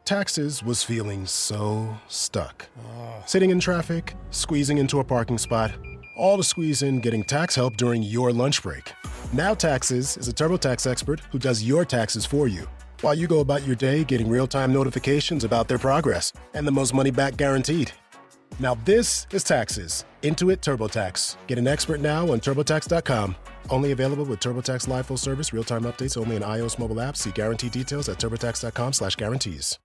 Taxes was feeling so stuck. Sitting in traffic, squeezing into a parking spot, all to squeeze in getting tax help during your lunch break. Now Taxes is a TurboTax expert who does your taxes for you, while you go about your day getting real-time notifications about their progress and the most money back guaranteed. Now this is Taxes. Intuit TurboTax. Get an expert now on TurboTax.com. Only available with TurboTax Live Full Service, real-time updates only in iOS mobile apps. See guarantee details at TurboTax.com/guarantees.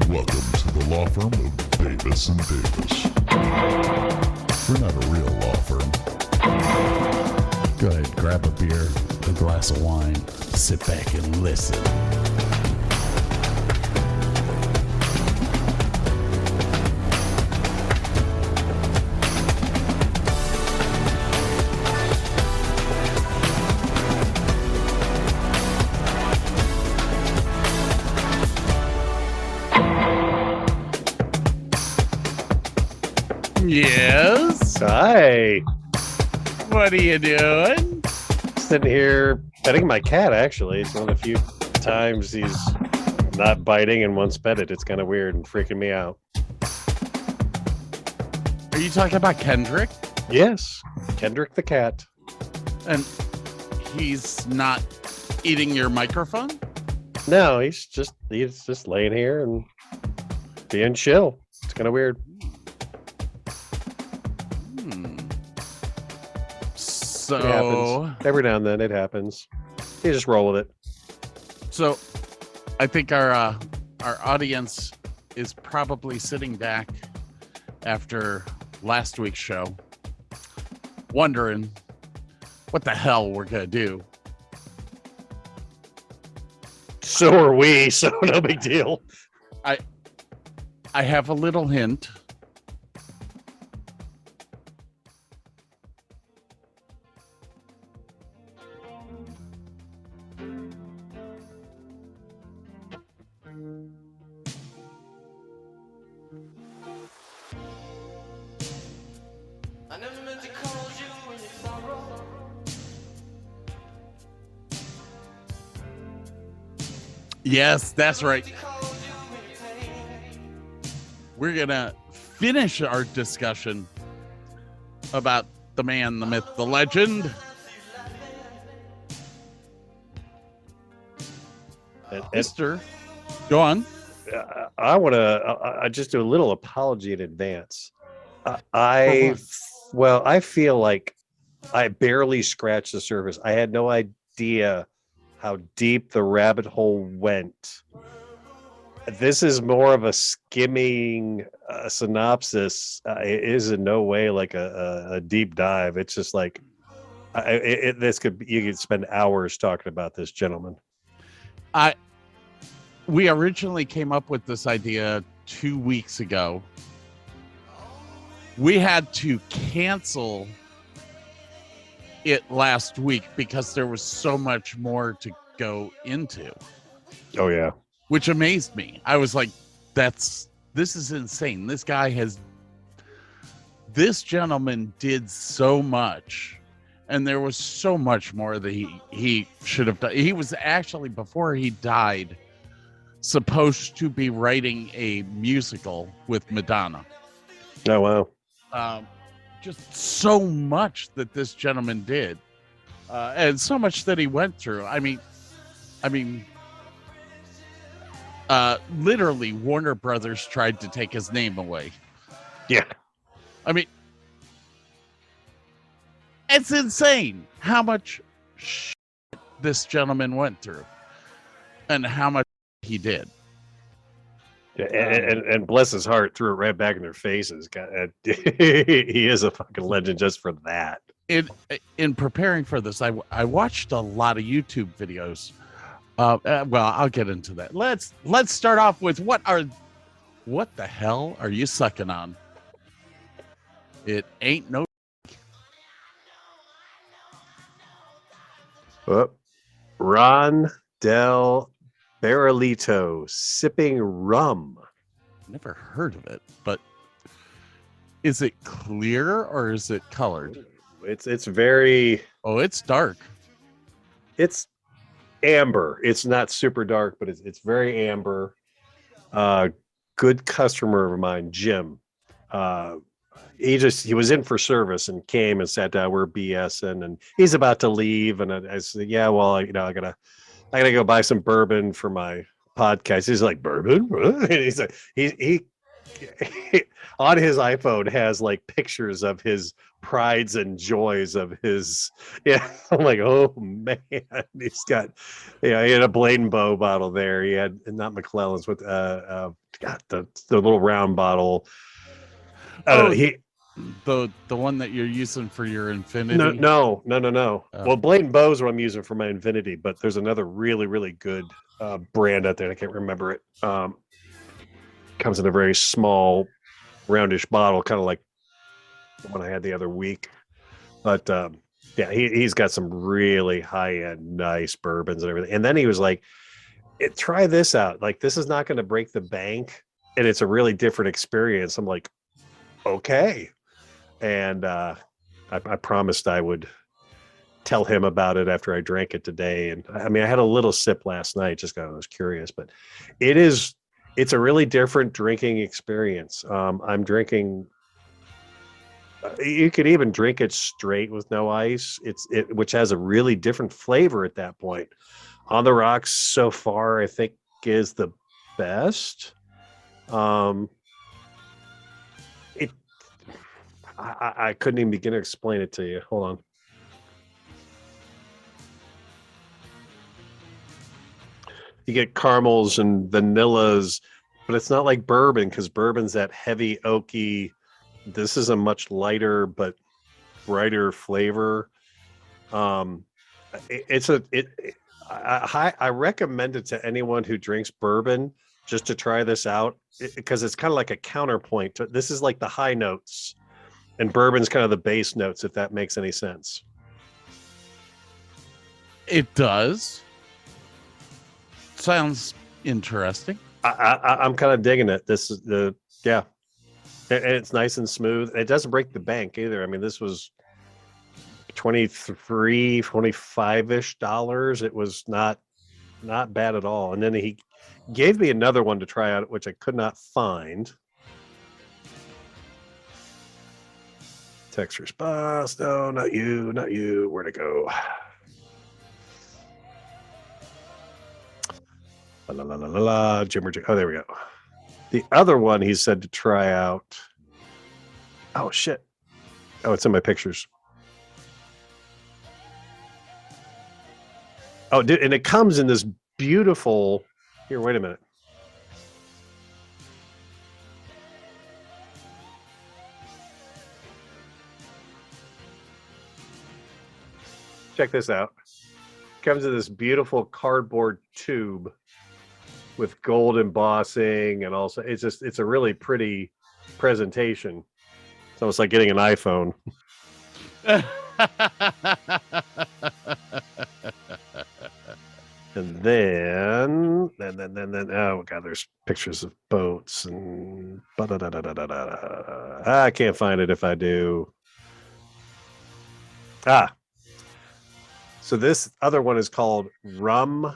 Welcome to the law firm of Davis and Davis. We're not a real law firm. Go ahead, grab a beer, a glass of wine, sit back and listen. Yes. Hi. What are you doing? Sitting here petting my cat, actually. It's one of the few times he's not biting and once petted. It's kind of weird and freaking me out. Are you talking about Kendrick? Yes. Kendrick the cat. And he's not eating your microphone? No, he's just laying here and being chill. It's kind of weird. So it happens. Every now and then it happens. You just roll with it. So I think our audience is probably sitting back after last week's show wondering what the hell we're gonna do. So are we, so no big deal. I have a little hint. Yes, that's right. We're gonna finish our discussion about the man, the myth, the legend. Mister, go on. I just do a little apology in advance. I feel like I barely scratched the surface. I had no idea how deep the rabbit hole went. This is more of a skimming synopsis. It is in no way like a deep dive. It's just like you could spend hours talking about this gentleman. We originally came up with this idea 2 weeks ago. We had to cancel it last week because there was so much more to go into. Oh yeah. Which amazed me. I was like, this is insane. This gentleman did so much, and there was so much more that he should have done. He was actually, before he died, supposed to be writing a musical with Madonna. Oh wow. Just so much that this gentleman did, and so much that he went through. I mean, literally Warner Brothers tried to take his name away. Yeah. I mean, it's insane how much shit this gentleman went through and how much he did. Yeah, and bless his heart, threw it right back in their faces. He is a fucking legend just for that. In preparing for this, I watched a lot of YouTube videos. Well, I'll get into that. Let's start off with what the hell are you sucking on? It ain't no. Ron Del Barrilito sipping rum. Never heard of it, but is it clear or is it colored? It's very. Oh, it's dark. It's amber. It's not super dark, but it's very amber. Good customer of mine, Jim. He was in for service and came and sat down. We're BSing, and he's about to leave. And I said, "Yeah, well, I gotta go buy some bourbon for my podcast." He's like, "Bourbon?" And he's like, he on his iPhone has like pictures of his prides and joys of his. Yeah, I'm like, oh man, he's got, he had a Blade and Bow bottle there. He had not McClellan's with God, the little round bottle. The one that you're using for your Infinity. No. Oh. Well, Blade and Bow is what I'm using for my Infinity, but there's another really, really good brand out there. I can't remember it. Comes in a very small, roundish bottle, kind of like the one I had the other week. But yeah, he's got some really high-end, nice bourbons and everything. And then he was like, try this out. Like, this is not going to break the bank, and it's a really different experience. I'm like, okay. And I promised I would tell him about it after I drank it today. And I mean, I had a little sip last night, just because I was curious, but it's a really different drinking experience. I'm drinking, you could even drink it straight with no ice. Which has a really different flavor at that point. On the Rocks so far, I think, is the best. I couldn't even begin to explain it to you. Hold on. You get caramels and vanillas, but it's not like bourbon, because bourbon's that heavy oaky. This is a much lighter but brighter flavor. I recommend it to anyone who drinks bourbon just to try this out, because it's kind of like a counterpoint to, this is like the high notes, and bourbon's kind of the bass notes, if that makes any sense. It does. Sounds interesting. I'm kind of digging it. This is and it's nice and smooth. It doesn't break the bank either. I mean, this was $25-ish. It was not bad at all. And then he gave me another one to try out, which I could not find. Text response. No, not you. Where'd it go? Jimmer. Oh, there we go. The other one he said to try out. Oh, shit. Oh, it's in my pictures. Oh, dude, and it comes in this beautiful. Here, wait a minute. Check this out. Comes in this beautiful cardboard tube with gold embossing, and also it's a really pretty presentation. It's almost like getting an iPhone. And then oh god, there's pictures of boats and I can't find it if I do. So this other one is called Rum,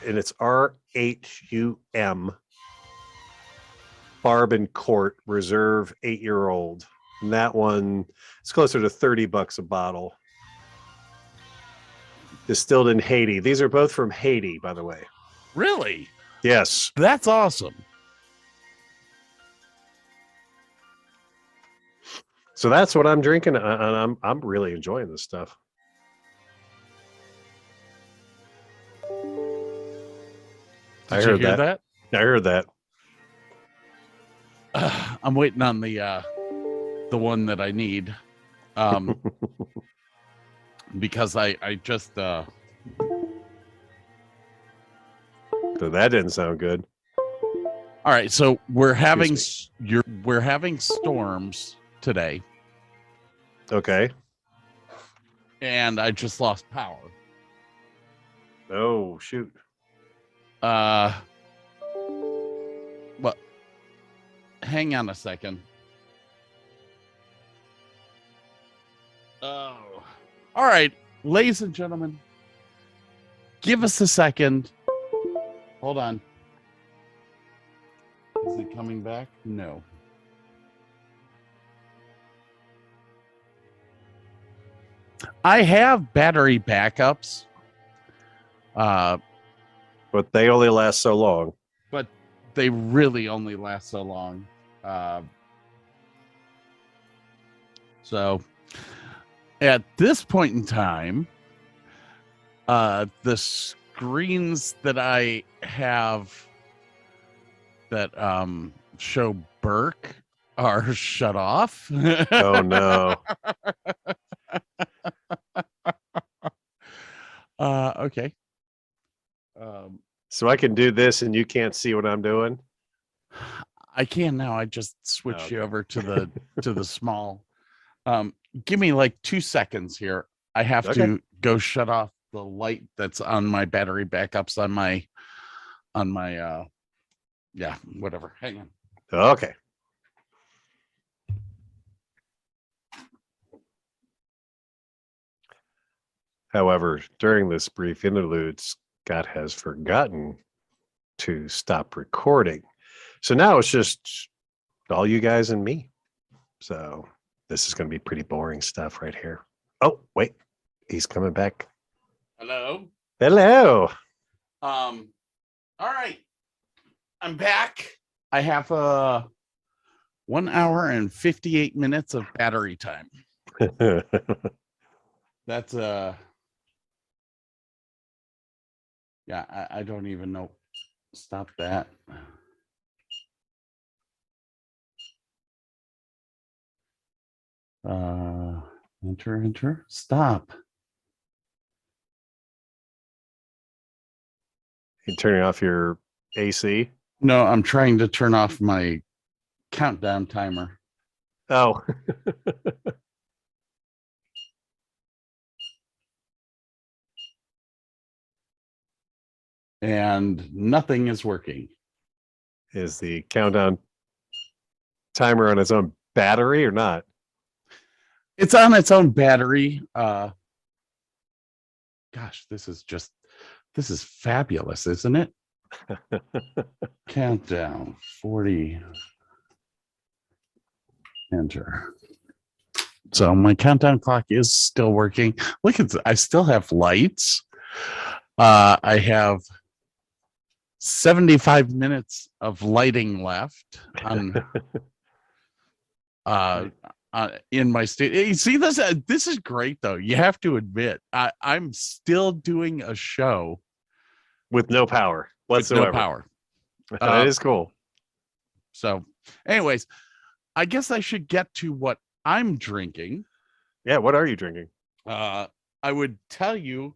and it's RHUM. Barb Court Reserve 8-year-old. And that one is closer to $30 a bottle. Distilled in Haiti. These are both from Haiti, by the way. Really? Yes. That's awesome. So that's what I'm drinking, and I'm really enjoying this stuff. Did you hear that? I heard that. I'm waiting on the one that I need, because I just So that didn't sound good. All right, so we're having storms today. Okay. And I just lost power. Oh shoot. But hang on a second. Oh. All right, ladies and gentlemen, give us a second. Hold on. Is it coming back? No. I have battery backups. But they only last so long. But they really only last so long. So at this point in time, the screens that I have that show Burke are shut off. Oh no. Okay. So I can do this and you can't see what I'm doing? I can now. I just switched you Okay. over to the small. Give me like 2 seconds here. I have Okay. to go shut off the light that's on my battery backups on my yeah, whatever. Hang on. Okay. However, during this brief interlude, Scott has forgotten to stop recording. So now it's just all you guys and me. So this is going to be pretty boring stuff right here. Oh, wait. He's coming back. Hello. Hello. All right. I'm back. I have 1 hour and 58 minutes of battery time. That's yeah, I don't even know. Stop that. Enter. Stop. You turning off your AC? No, I'm trying to turn off my countdown timer. Oh. And nothing is working. Is the countdown timer on its own battery or not? It's on its own battery. Gosh, this is fabulous, isn't it? Countdown 40. Enter. So my countdown clock is still working. Look at I still have lights. I have 75 minutes of lighting left on in my state. You see this? This is great, though. You have to admit, I'm still doing a show With no power whatsoever. with no power. That is cool. So, anyways, I guess I should get to what I'm drinking. Yeah, what are you drinking? I would tell you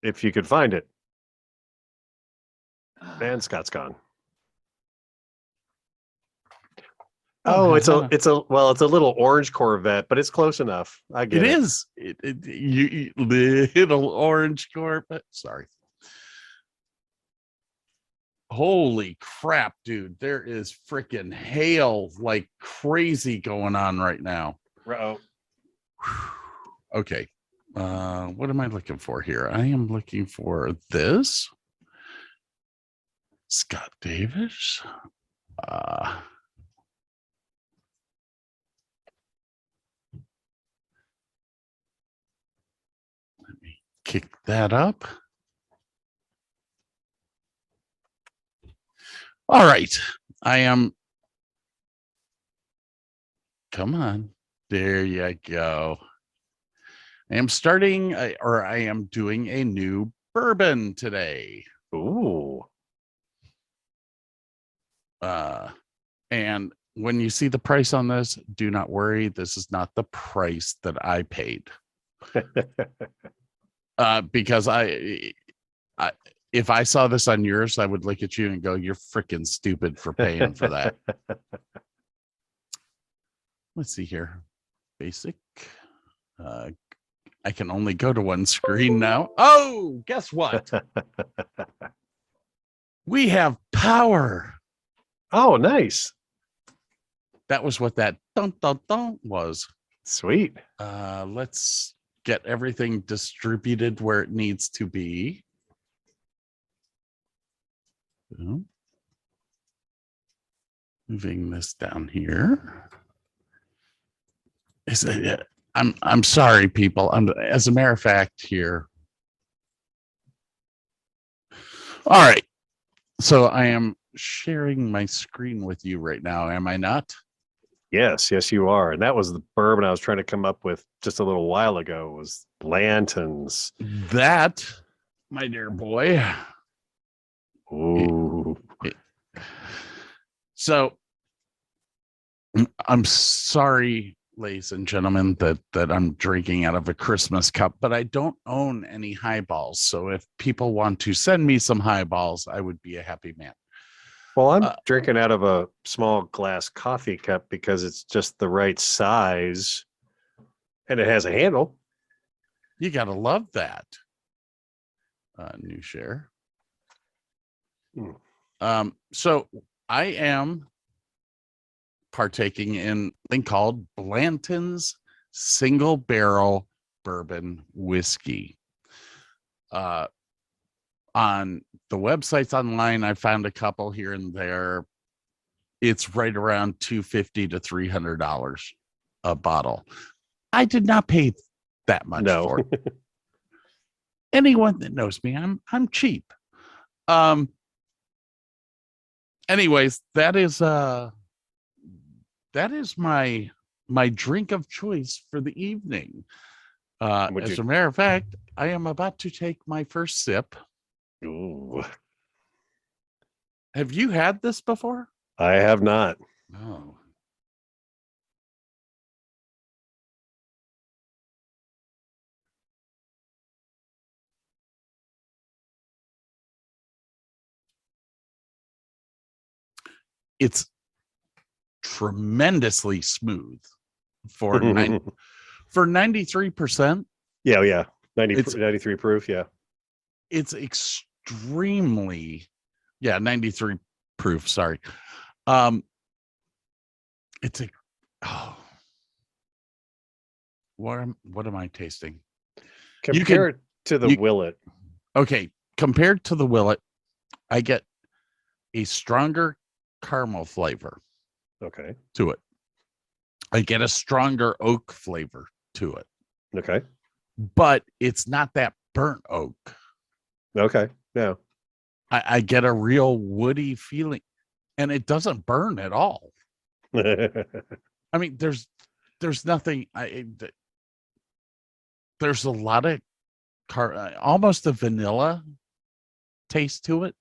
If you could find it. And Scott's gone. Oh, it's a little orange Corvette, but it's close enough. I get it it. is. You little orange Corvette. Sorry. Holy crap, dude. There is freaking hail like crazy going on right now. Uh-oh. Okay. What am I looking for here? I am looking for this. Scott Davis. Let me kick that up. All right. I am. Come on. There you go. I am starting, or I am doing a new bourbon today. Ooh. And when you see the price on this, do not worry. This is not the price that I paid. Because if I saw this on yours, I would look at you and go, "You're freaking stupid for paying for that." Let's see here. Basic. I can only go to one screen now. Oh, guess what? We have power. Oh, nice. That was what that dun dun dun was. Sweet. Let's get everything distributed where it needs to be. Moving this down here. Is it? I'm sorry, people. As a matter of fact, here. All right. So I am sharing my screen with you right now. Am I not? Yes, you are. And that was the bourbon I was trying to come up with just a little while ago. Was Blanton's. That, my dear boy. Ooh. So I'm sorry, ladies and gentlemen, that I'm drinking out of a Christmas cup, but I don't own any highballs. So if people want to send me some highballs, I would be a happy man. Well, I'm drinking out of a small glass coffee cup because it's just the right size and it has a handle. You got to love that. New share. So I am partaking in a thing called Blanton's Single Barrel Bourbon Whiskey. On the websites online, I found a couple here and there. It's right around $250 to $300 a bottle. I did not pay that much for it. Anyone that knows me, I'm cheap. Anyways, that is my drink of choice for the evening. As a matter of fact, I am about to take my first sip. Ooh. Have you had this before? I have not. No. It's tremendously smooth for 93%. Yeah. 93 proof. Yeah. It's extremely, 93 proof. Sorry. It's what am I tasting? Compared to the Willet. Okay. Compared to the Willet, I get a stronger caramel flavor. Okay. To it. I get a stronger oak flavor to it. Okay. But it's not that burnt oak. Okay. Yeah. I get a real woody feeling, and it doesn't burn at all. I mean, there's nothing. There's a lot of almost a vanilla taste to it.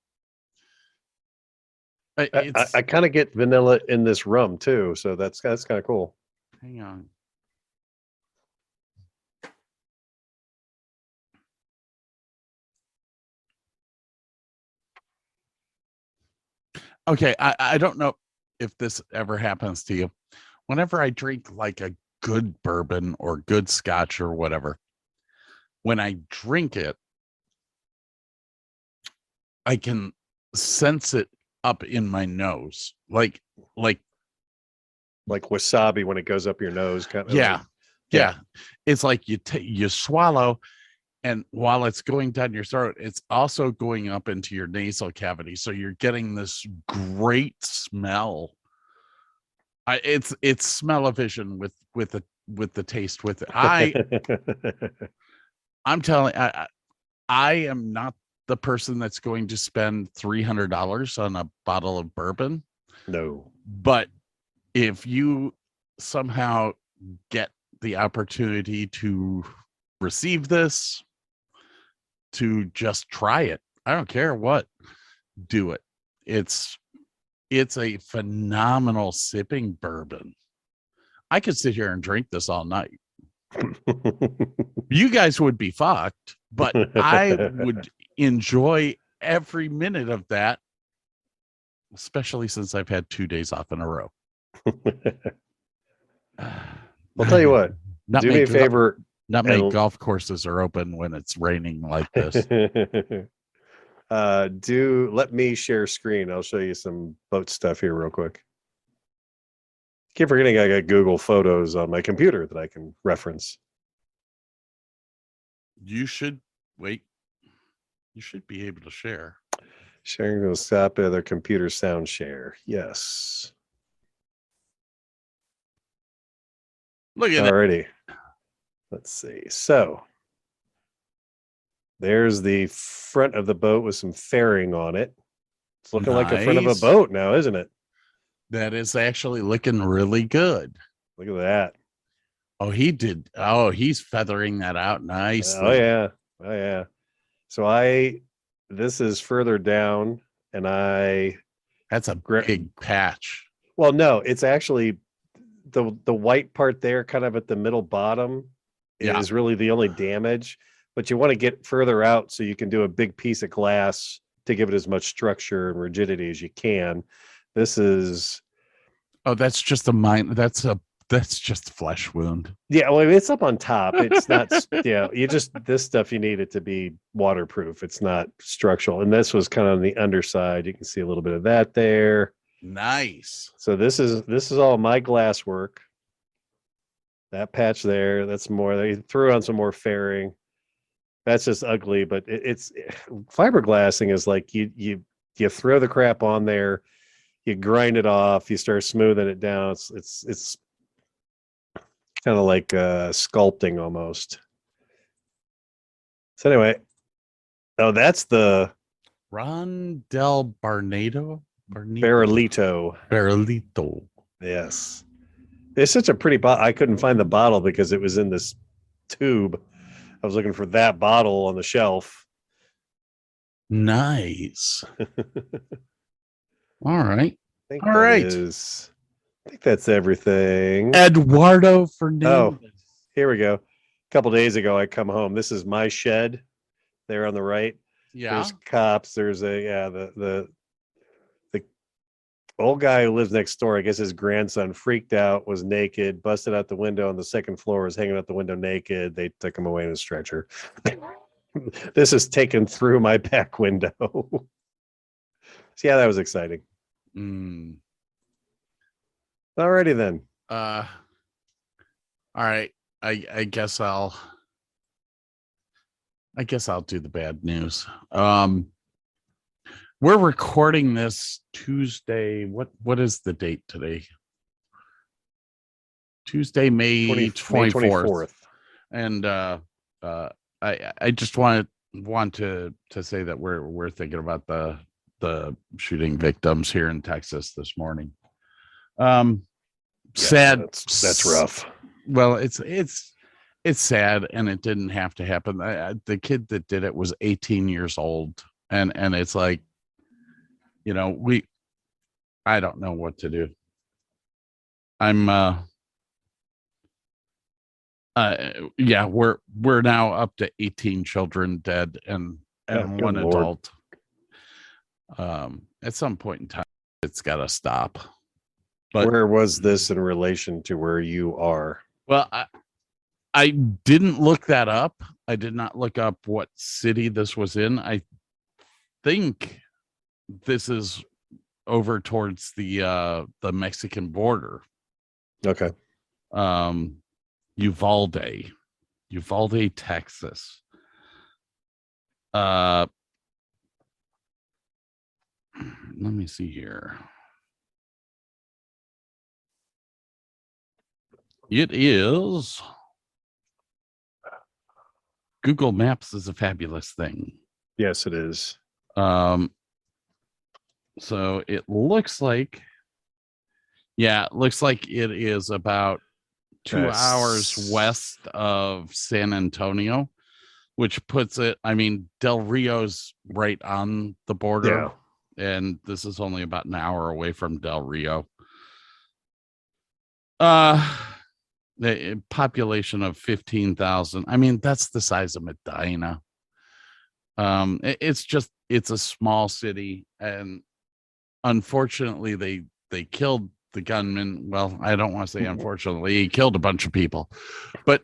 I kind of get vanilla in this rum too, so that's kind of cool. Hang on. Okay, I don't know if this ever happens to you. Whenever I drink like a good bourbon or good scotch or whatever, when I drink it, I can sense it up in my nose, like wasabi when it goes up your nose, kind of. Yeah. It's like you swallow, and while it's going down your throat, it's also going up into your nasal cavity. So you're getting this great smell. It's smell-o-vision with the taste with it. I'm telling I am not the person that's going to spend $300 on a bottle of bourbon. No. But if you somehow get the opportunity to receive this, to just try it, I don't care what, do it. It's a phenomenal sipping bourbon. I could sit here and drink this all night. You guys would be fucked, but I would enjoy every minute of that, especially since I've had 2 days off in a row. I'll tell you what, do me a favor. Not many golf courses are open when it's raining like this. Let me share screen. I'll show you some boat stuff here real quick. Keep forgetting I got Google Photos on my computer that I can reference. You should wait. You should be able to share. Sharing will stop their computer sound share. Yes. Look at that. Alrighty. Let's see. So there's the front of the boat with some fairing on it. It's looking like a front of a Nice. boat now, isn't it? That is actually looking really good. Look at that. Oh, he did. Oh, he's feathering that out nicely. Oh yeah. Oh yeah. So this is further down, and That's a big patch. well, no, it's actually the white part there, kind of at the middle bottom, Yeah. is really the only damage. But you want to get further out so you can do a big piece of glass to give it as much structure and rigidity as you can. This is Oh, that's just that's just a flesh wound. yeah, well, it's up on top. It's not this stuff you need it to be waterproof. It's not structural. And this was kind of on the underside. You can see a little bit of that there. Nice. So this is all my glass work. That patch there, that's more. They threw on some more fairing. That's just ugly, but it's fiberglassing is like you throw the crap on there, you grind it off, you start smoothing it down. It's kind of like sculpting almost. So anyway, oh, that's the Ron Del Barnado. Barolito. Yes. It's such a pretty bottle. I couldn't find the bottle because it was in this tube. I was looking for that bottle on the shelf. Nice. All right. All right. I think that's everything. Eduardo Fernandez. Oh, here we go. A couple days ago, I come home. This is my shed there on the right. Yeah. There's cops. There's the old guy who lives next door. I guess his grandson freaked out, was naked, busted out the window on the second floor, was hanging out the window naked. They took him away in a stretcher. This is taken through my back window. So yeah, that was exciting. Mm. Alrighty then. All right. I guess I'll do the bad news. We're recording this Tuesday. What is the date today? Tuesday, May 24th. And I just want to say that we're thinking about the shooting victims here in Texas this morning. Sad. That's rough. Well, it's sad, and it didn't have to happen. The kid that did it was 18 years old, and it's like, I don't know what to do. We're now up to 18 children dead and one adult. At some point in time, it's got to stop. But where was this in relation to where you are? Well, I didn't look that up. I did not look up what city this was in. I think this is over towards the Mexican border. Okay. Uvalde, Texas. Let me see here. It is. Google Maps is a fabulous thing. Yes, it is. So it looks like it is about 2 hours west of San Antonio, which puts it, Del Rio's right on the border. Yeah. And this is only about an hour away from Del Rio. The population of 15,000. That's the size of Medina. It's a small city, and unfortunately they killed the gunman. Well, I don't want to say unfortunately, he killed a bunch of people, but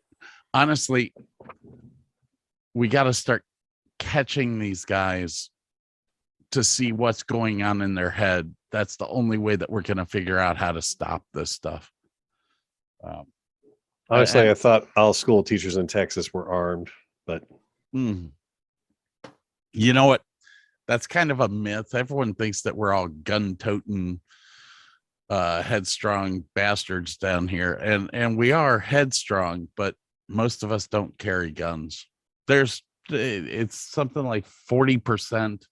honestly, we got to start catching these guys to see what's going on in their head. That's the only way that we're going to figure out how to stop this stuff. Honestly, I thought all school teachers in Texas were armed, but you know what? That's kind of a myth. Everyone thinks that we're all gun-toting headstrong bastards down here, and we are headstrong, but most of us don't carry guns. It's something like 40%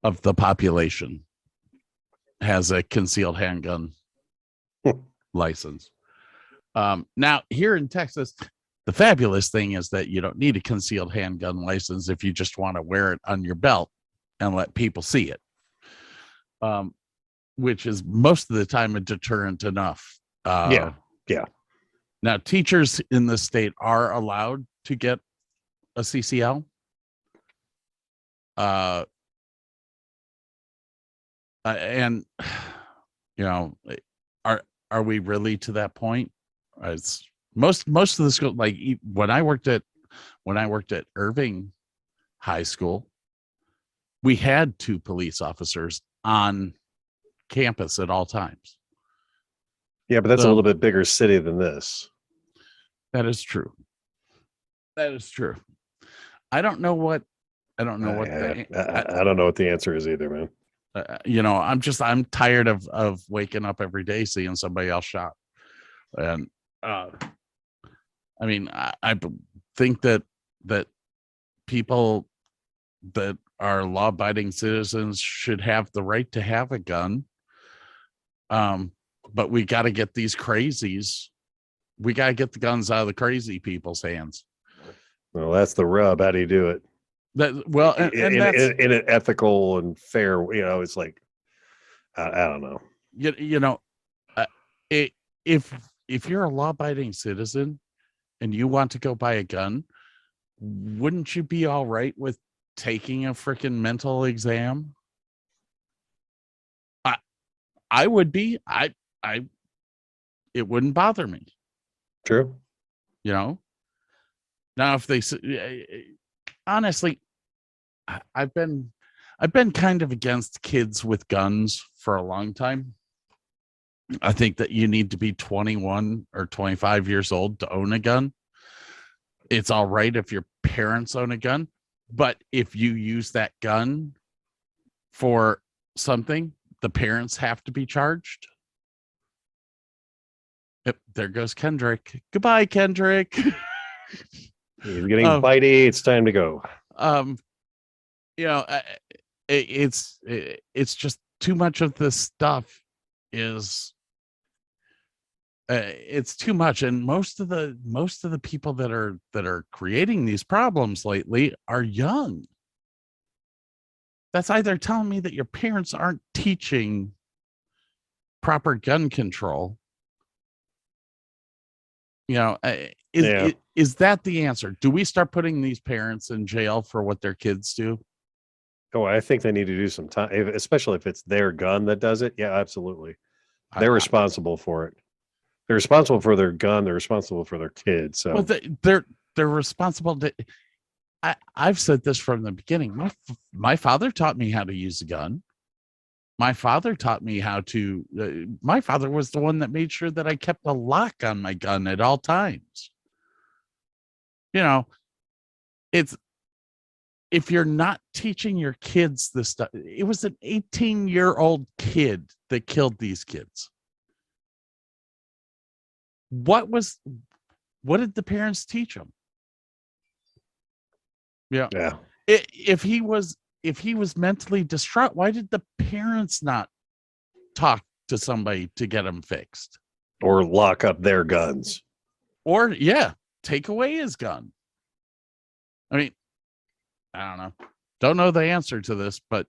of the population has a concealed handgun license. Now here in Texas, the fabulous thing is that you don't need a concealed handgun license if you just want to wear it on your belt and let people see it. Which is most of the time a deterrent enough. Yeah. Now, teachers in the state are allowed to get a CCL. And you know, are we really to that point? It's most of the school, like when I worked at Irving High School, we had 2 police officers on campus at all times. Yeah, but that's a little bit bigger city than this. That is true. I don't know what I don't know what the answer is either, man. I'm tired of waking up every day seeing somebody else shot. And I think that people that are law-abiding citizens should have the right to have a gun. But we got to get these crazies. We got to get the guns out of the crazy people's hands. Well, that's the rub. How do you do it? In an ethical and fair, it's like, I don't know. If you're a law-abiding citizen and you want to go buy a gun, wouldn't you be all right with taking a freaking mental exam? I would be. It wouldn't bother me. True. Now if they honestly, I've been kind of against kids with guns for a long time. I think that you need to be 21 or 25 years old to own a gun. It's all right if your parents own a gun, but if you use that gun for something, the parents have to be charged. Yep, there goes Kendrick. Goodbye, Kendrick. He's getting bitey. It's time to go. It's just too much of this stuff is it's too much, and most of the people that are creating these problems lately are young. That's either telling me that your parents aren't teaching proper gun control. Is that the answer? Do we start putting these parents in jail for what their kids do? Oh, I think they need to do some time, especially if it's their gun that does it. Yeah, absolutely. They're responsible for it. They're responsible for their gun. They're responsible for their kids. So they're responsible to. I've said this from the beginning. My father taught me how to use a gun. My father taught me how to. My father was the one that made sure that I kept a lock on my gun at all times. It's if you're not teaching your kids this stuff. It was an 18-year-old kid that killed these kids. What did the parents teach him? Yeah. If he was mentally distraught, why did the parents not talk to somebody to get him fixed? Or lock up their guns? Or take away his gun. I don't know. Don't know the answer to this, but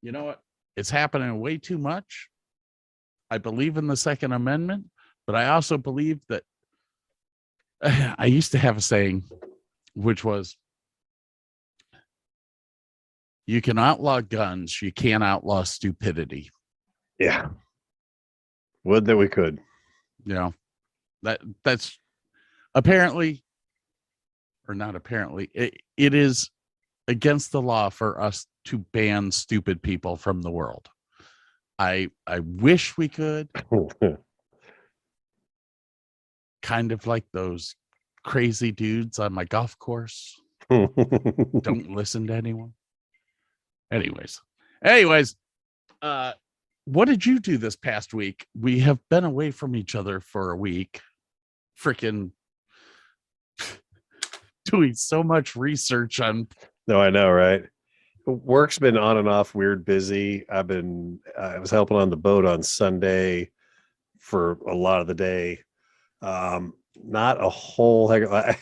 you know what? It's happening way too much. I believe in the Second Amendment, but I also believe that I used to have a saying, which was, you can outlaw guns, you can't outlaw stupidity. Yeah. Would that we could. That's apparently, or not apparently, it is against the law for us to ban stupid people from the world. I wish we could. Kind of like those crazy dudes on my golf course. Don't listen to anyone. Anyways, what did you do this past week? We have been away from each other for a week. Freaking doing so much research on. No, I know, right? Work's been on and off, weird, busy. I was helping on the boat on Sunday for a lot of the day. Not a whole heck. I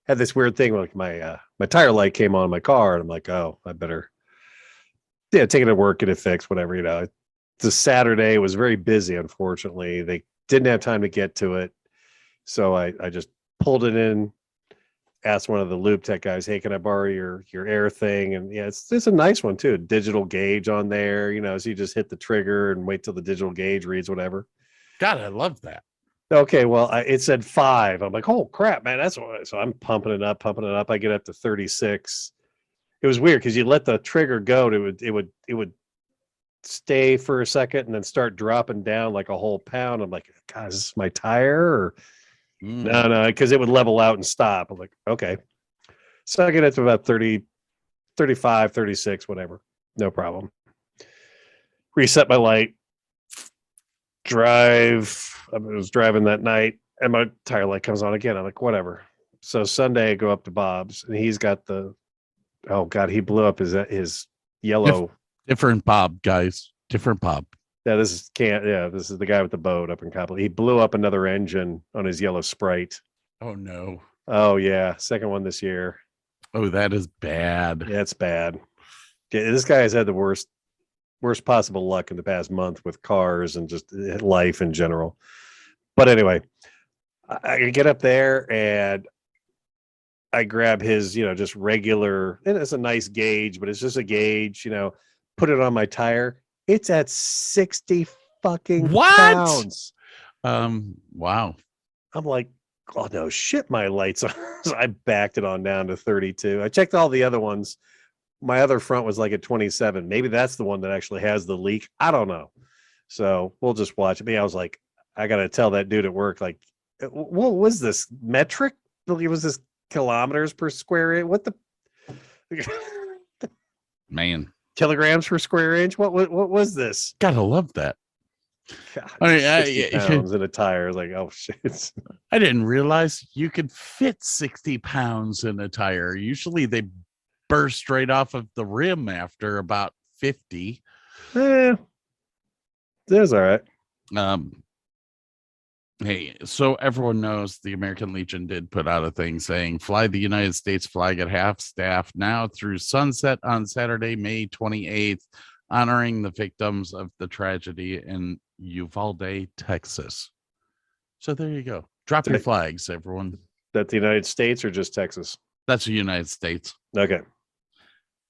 had this weird thing like my tire light came on in my car, and I'm like, oh, I better take it to work, get it fixed, whatever. It's a Saturday. It was very busy. Unfortunately, they didn't have time to get to it, so I just pulled it in. Asked one of the lube tech guys, hey, can I borrow your air thing? And yeah, it's a nice one too. Digital gauge on there, so you just hit the trigger and wait till the digital gauge reads whatever. God, I love that. Okay, well, it said 5. I'm like, oh crap, man, that's what. So I'm pumping it up. I get up to 36. It was weird because you let the trigger go, it would stay for a second and then start dropping down like a whole pound. I'm like, God, is this my tire? Or no, because it would level out and stop. I'm like, okay. So I get it to about 30, 35, 36, whatever. No problem. Reset my light. Drive. I was driving that night and my tire light comes on again. I'm like, whatever. So Sunday I go up to Bob's and he's got oh God, he blew up his yellow. Different Bob, guys. Different Bob. Yeah, this is the guy with the boat up in Copley. He blew up another engine on his yellow Sprite. Oh no. Oh yeah, second one this year. Oh, that is bad. Yeah, it's bad. Yeah, this guy has had the worst possible luck in the past month with cars and just life in general. But anyway, I get up there and I grab his, just regular, and it's a nice gauge, but it's just a gauge, put it on my tire. It's at 60 fucking pounds. Wow. I'm like, oh no, shit, my lights on. So I backed it on down to 32. I checked all the other ones. My other front was like at 27. Maybe that's the one that actually has the leak. I don't know. So we'll just watch it. I was like, I got to tell that dude at work, like, what was this metric? It was this kilometers per square inch. What the man? Kilograms per square inch? What was this? Gotta love that. God, I mean, 60 pounds in a tire. I was like, oh shit. I didn't realize you could fit 60 pounds in a tire. Usually they burst right off of the rim after about 50. That's all right. Hey, so everyone knows the American Legion did put out a thing saying fly the United States flag at half staff now through sunset on Saturday, May 28th, honoring the victims of the tragedy in Uvalde, Texas. So there you go. Drop your flags, everyone. That the United States or just Texas? That's the United States. Okay.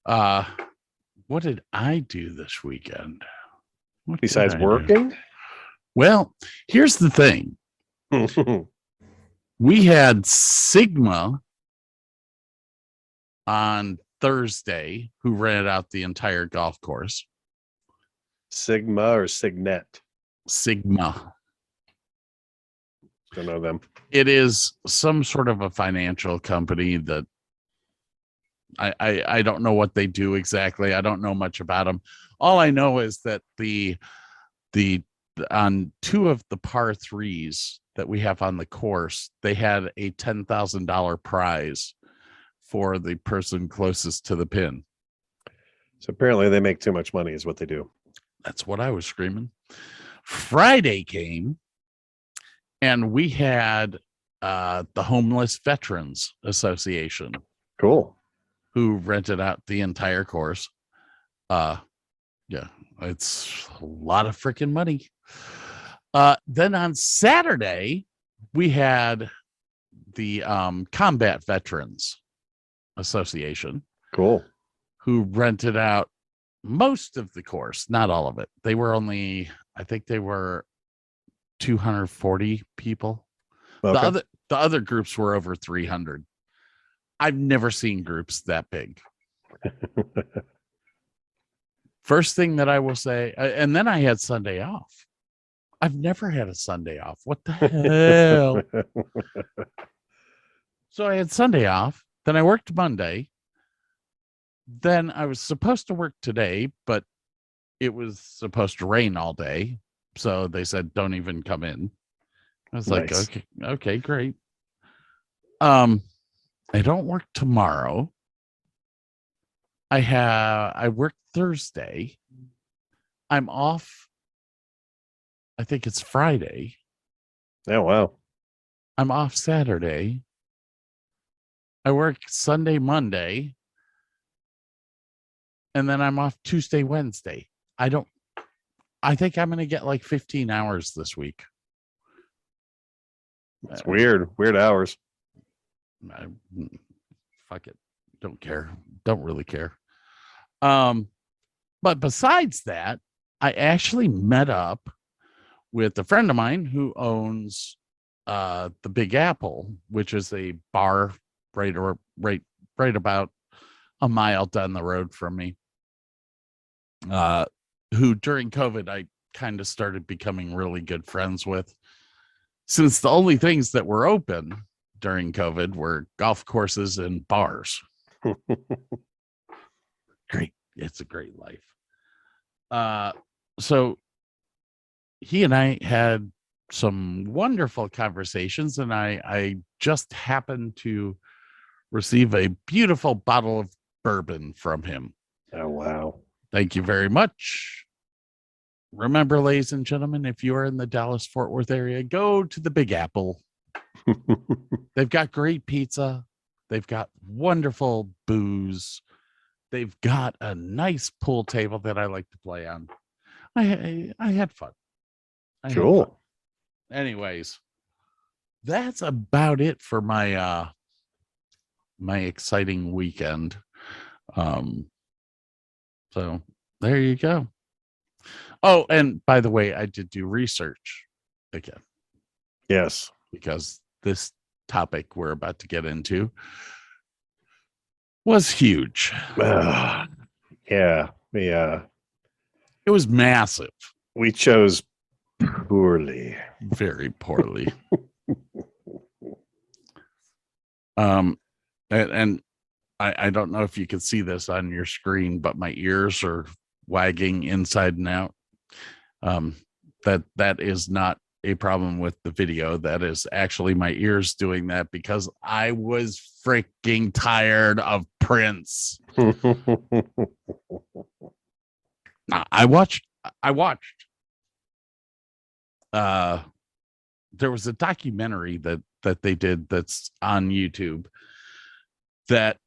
What did I do this weekend? Besides working? Well, here's the thing. We had Sigma on Thursday who rented out the entire golf course. Sigma or Signet? Sigma. Don't know them. It is some sort of a financial company that I don't know what they do exactly. I don't know much about them. All I know is that the on 2 of the par 3s that we have on the course, they had a $10,000 prize for the person closest to the pin. So apparently they make too much money is what they do. That's what I was screaming. Friday came and we had the Homeless Veterans Association. Cool. Who rented out the entire course. Yeah, it's a lot of freaking money. Then on Saturday, we had the Combat Veterans Association. Cool. Who rented out most of the course, not all of it. They were only, I think they were 240 people. Okay. The other groups were over 300. I've never seen groups that big. First thing that I will say, and then I had Sunday off. I've never had a Sunday off. What the hell? So I had Sunday off. Then I worked Monday. Then I was supposed to work today, but it was supposed to rain all day. So they said, don't even come in. I was like, Nice. okay, great. I don't work tomorrow. I work Thursday. I'm off. I think it's Friday. Oh, wow. I'm off Saturday. I work Sunday, Monday. And then I'm off Tuesday, Wednesday. I think I'm going to get like 15 hours this week. It's weird hours. Fuck it. Don't care. Don't really care. But besides that, I actually met up with a friend of mine who owns the Big Apple, which is a bar right about a mile down the road from me. Who during COVID I kind of started becoming really good friends with, since the only things that were open during COVID were golf courses and bars. Great. It's a great life. So he and I had some wonderful conversations, and I just happened to receive a beautiful bottle of bourbon from him. Oh, wow. Thank you very much. Remember, ladies and gentlemen, if you are in the Dallas-Fort Worth area, go to the Big Apple. They've got great pizza. They've got wonderful booze. They've got a nice pool table that I like to play on. I had fun. Cool. Anyways, that's about it for my my exciting weekend. So there you go. Oh, and by the way, I did do research again. Yes. Because this topic we're about to get into was huge. Yeah. Yeah. It was massive. We chose poorly. Very poorly. And I don't know if you can see this on your screen, but my ears are wagging inside and out. That is not a problem with the video. That is actually my ears doing that because I was freaking tired of Prince. I watched there was a documentary that they did that's on YouTube that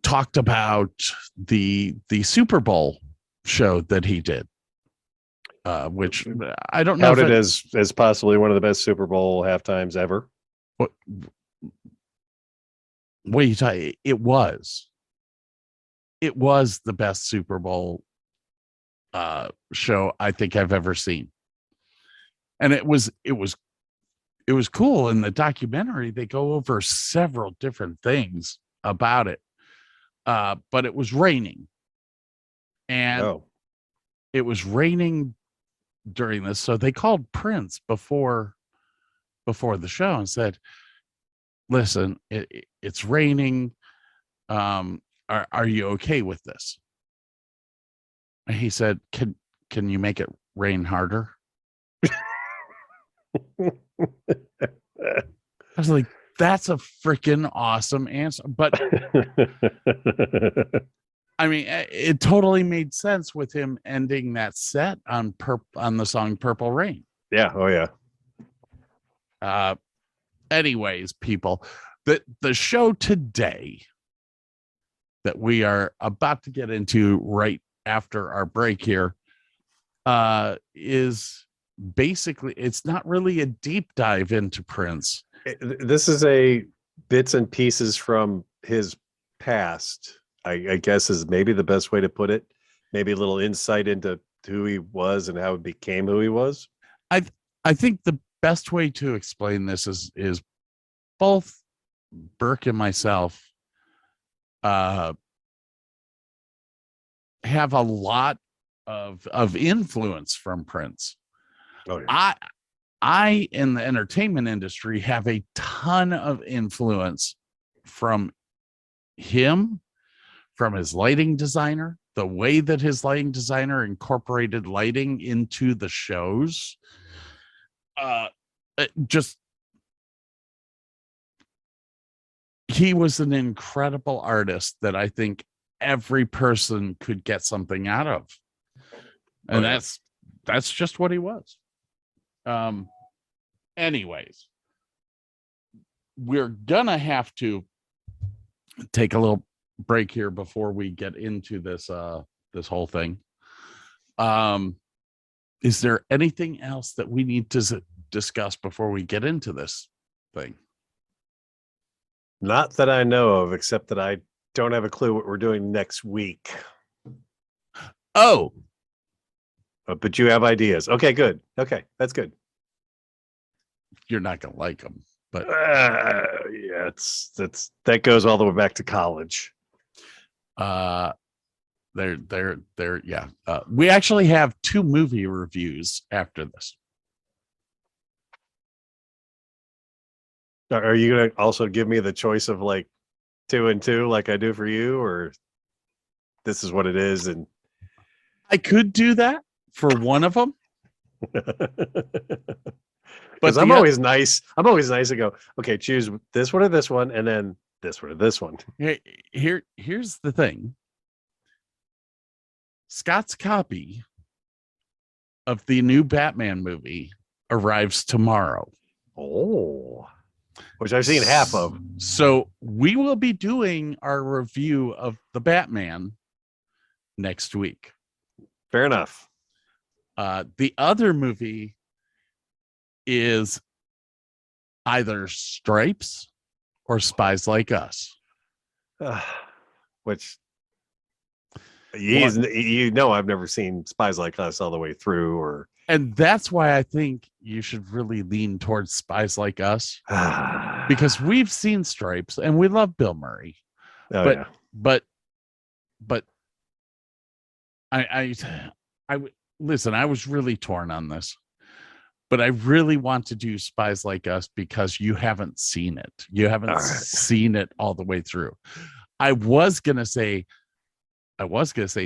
talked about the Super Bowl show that he did, which I don't know touted as possibly one of the best Super Bowl halftimes ever. What you tell you, it was the best Super Bowl show I think I've ever seen, and it was cool. In the documentary, they go over several different things about it, but it was raining, and it was raining during this, so they called Prince before the show and said, listen, it's raining, are you okay with this? And he said, can you make it rain harder? I was like, that's a freaking awesome answer. But I mean, it totally made sense with him ending that set on the song Purple Rain. Yeah. Oh, yeah. Anyways, people, the show today that we are about to get into right after our break here is basically, it's not really a deep dive into Prince. This is a bits and pieces from his past, I guess is maybe the best way to put it. Maybe a little insight into who he was and how it became who he was. I think the best way to explain this is both Burke and myself have a lot of influence from Prince. Oh, yeah. I in the entertainment industry have a ton of influence from him, from his lighting designer, the way that his lighting designer incorporated lighting into the shows, just he was an incredible artist that I think every person could get something out of. And that's just what he was. Anyways, we're gonna have to take a little break here before we get into this this whole thing. Is there anything else that we need to discuss before we get into this thing? Not that I know of, except that I don't have a clue what we're doing next week. Oh, But you have ideas. Okay, good. Okay, that's good. you're not gonna like them, but Yeah, that goes all the way back to college. they're yeah. We actually have 2 movie reviews after this. Are you gonna also give me the choice of like 2 and 2 like I do for you, or this is what it is? And I could do that for one of them, because I'm always nice. I'm always nice to go, okay, choose this one or this one, and then this one or this one. Here's the thing. Scott's copy of the new Batman movie arrives tomorrow. Oh, which I've seen half of. So we will be doing our review of the Batman next week. Fair enough. The other movie is either Stripes or Spies Like Us. Which I've never seen Spies Like Us all the way through, and that's why I think you should really lean towards Spies Like Us, because we've seen Stripes and we love Bill Murray. But I listen, I was really torn on this, but I really want to do Spies Like Us because you haven't seen it. You haven't seen it all the way through. I was gonna say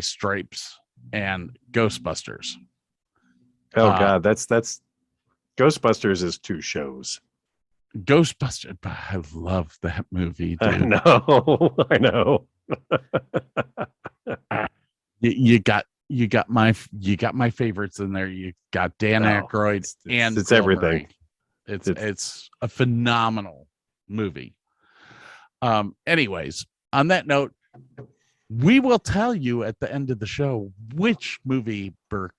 Stripes and Ghostbusters. Oh God, that's Ghostbusters is 2 shows. Ghostbusters, I love that movie, dude. I know. You got my favorites in there. You got Dan Aykroyd, and it's Bill everything. Murray. It's a phenomenal movie. Anyways, on that note, we will tell you at the end of the show which movie Burke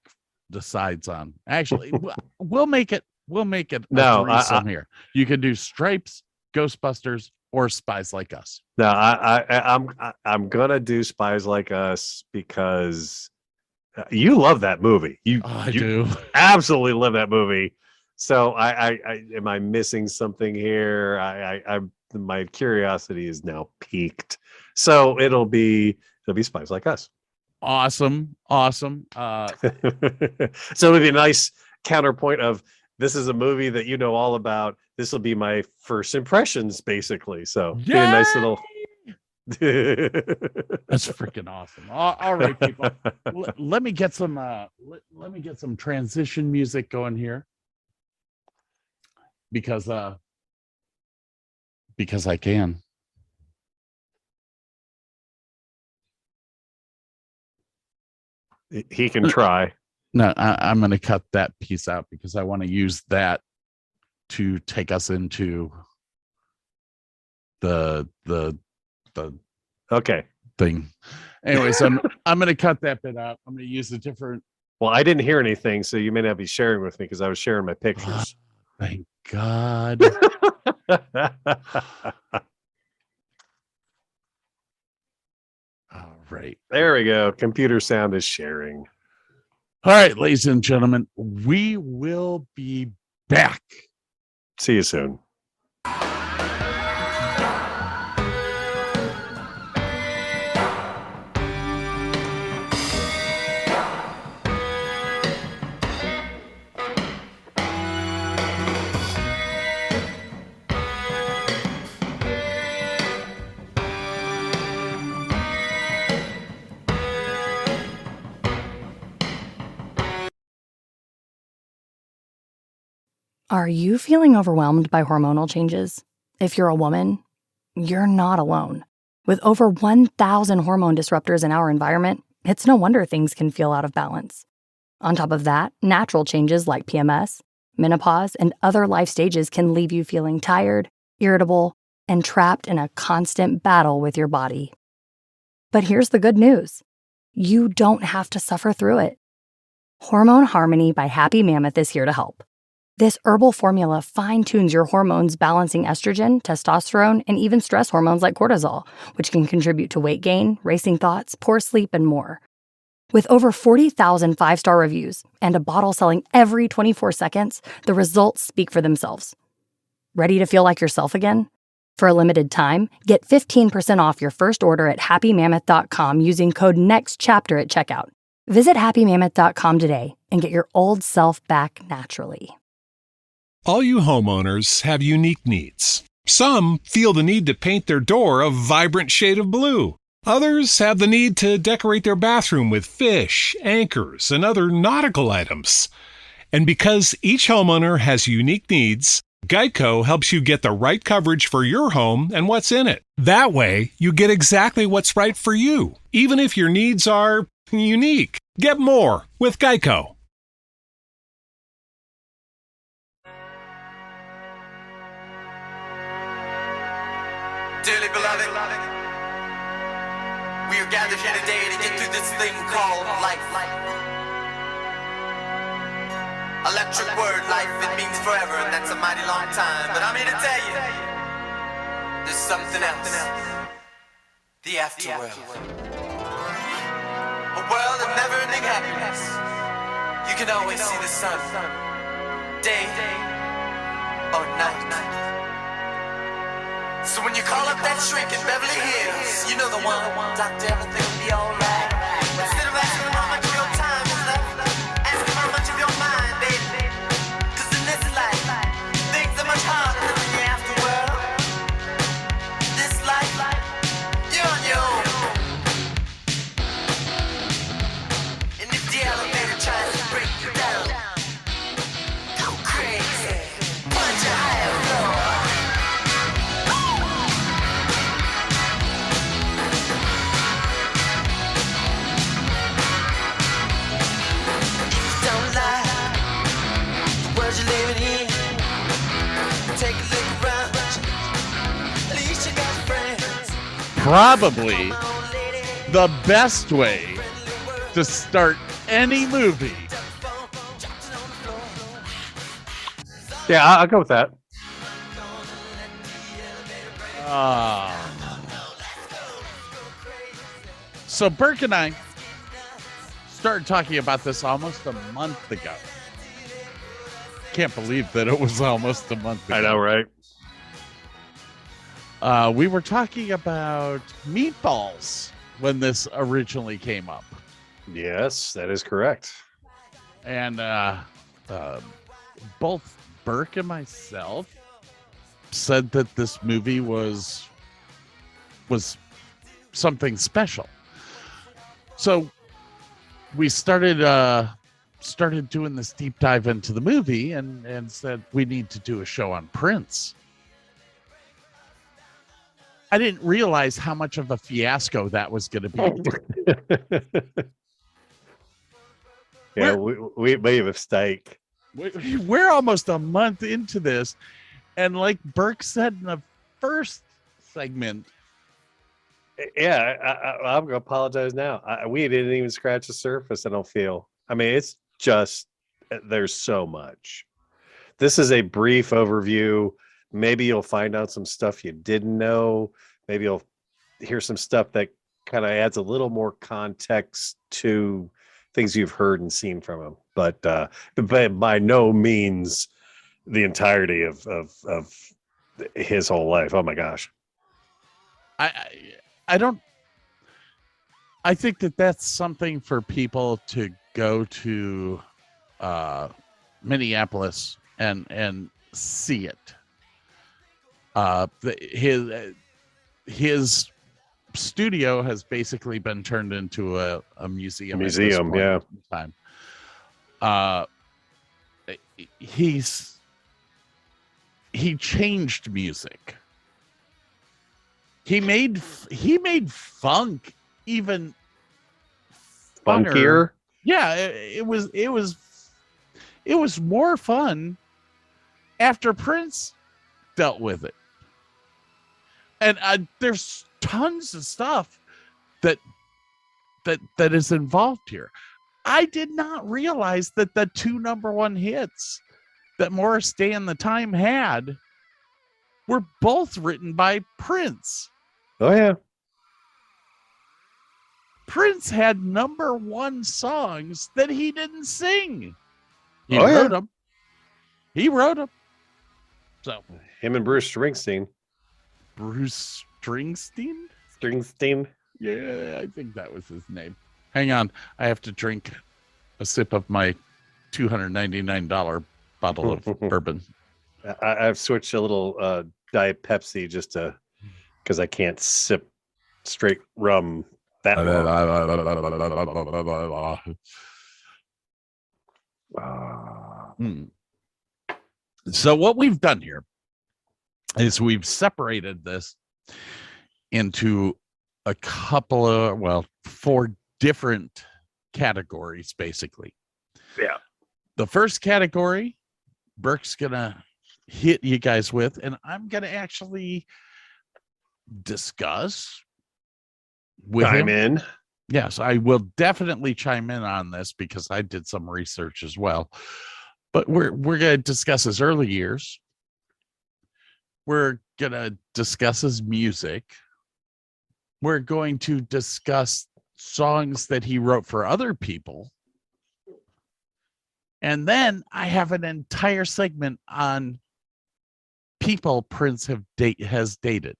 decides on. Actually, we'll make it a threesome here. You can do Stripes, Ghostbusters, or Spies Like Us. No, I'm gonna do Spies Like Us because you love that movie. You do absolutely love that movie. So I am I missing something here? My curiosity is now piqued. So it'll be Spies Like Us. Awesome. So it'll be a nice counterpoint of, this is a movie that you know all about. This will be my first impressions, basically. So be a nice little. That's freaking awesome. All right, people. Let me get some. Let me get some transition music going here, because I can. He can try. No, I'm going to cut that piece out because I want to use that to take us into the okay thing. Anyways, I'm going to cut that bit out. I'm going to use a different. Well, I didn't hear anything, so you may not be sharing with me because I was sharing my pictures. Thank God. All right. There we go. Computer sound is sharing. All right, ladies and gentlemen, we will be back. See you soon. Are you feeling overwhelmed by hormonal changes? If you're a woman, you're not alone. With over 1,000 hormone disruptors in our environment, it's no wonder things can feel out of balance. On top of that, natural changes like PMS, menopause, and other life stages can leave you feeling tired, irritable, and trapped in a constant battle with your body. But here's the good news. You don't have to suffer through it. Hormone Harmony by Happy Mammoth is here to help. This herbal formula fine-tunes your hormones, balancing estrogen, testosterone, and even stress hormones like cortisol, which can contribute to weight gain, racing thoughts, poor sleep, and more. With over 40,000 five-star reviews and a bottle selling every 24 seconds, the results speak for themselves. Ready to feel like yourself again? For a limited time, get 15% off your first order at happymammoth.com using code NEXTCHAPTER at checkout. Visit happymammoth.com today and get your old self back naturally. All you homeowners have unique needs. Some feel the need to paint their door a vibrant shade of blue. Others have the need to decorate their bathroom with fish, anchors, and other nautical items. And because each homeowner has unique needs, Geico helps you get the right coverage for your home and what's in it. That way, you get exactly what's right for you, even if your needs are unique. Get more with Geico. Dearly beloved, we are gathered here today to get through this thing called life. Electric word, life, it means forever, and that's a mighty long time. But I'm here to tell you, there's something else. The afterworld. A world of never-ending happiness. You can always see the sun, day or night. So when you call up that shrink in Beverly Hills, you know the one, doctor, everything will be alright. Instead of asking how much of your time is left, ask him how much of your mind, baby. Cause in this life, things are much harder than the afterworld. This life, you're on your own. And if the elevator tries to break you down, go crazy, punch a higher floor. You're living in. Take a look around. At least you got friends. Probably the best way to start any movie. Yeah, I'll go with that. So Burke and I started talking about this almost a month ago. Can't believe that it was almost a month ago. I know, right? We were talking about meatballs when this originally came up. Yes, that is correct. And both Burke and myself said that this movie was something special. So we started doing this deep dive into the movie and said we need to do a show on Prince. I didn't realize how much of a fiasco that was going to be. Yeah, we made a mistake. We're almost a month into this, and like Burke said in the first segment, Yeah, I'm gonna apologize now. We didn't even scratch the surface. I don't feel. I mean, it's just there's so much. This is a brief overview. Maybe you'll find out some stuff you didn't know. Maybe you'll hear some stuff that kind of adds a little more context to things you've heard and seen from him. But by no means the entirety of his whole life. Oh my gosh. I think that's something for people to go to Minneapolis and see it. His studio has basically been turned into a museum. Yeah. Time. He's he changed music. He made funk even funner. Funkier. Yeah, it was more fun after Prince dealt with it. And there's tons of stuff that is involved here. I did not realize that the 2 number 1 hits that Morris Day and the Time had were both written by Prince. Oh yeah. Prince had number 1 songs that he didn't sing. He Oh, yeah. wrote them. He wrote them. So Him and Bruce Springsteen. Bruce Springsteen? Springsteen. Yeah, I think that was his name. Hang on. I have to drink a sip of my $299 bottle of bourbon. I've switched a little Diet Pepsi just because I can't sip straight rum that long. So what we've done here is we've separated this into a couple of, 4 different categories, basically. Yeah. The first category, Burke's gonna hit you guys with, and I'm gonna actually discuss with Chime him. in. Yes, I will definitely chime in on this because I did some research as well. But we're gonna discuss his early years. We're gonna discuss his music. We're going to discuss songs that he wrote for other people. And then I have an entire segment on people Prince has dated.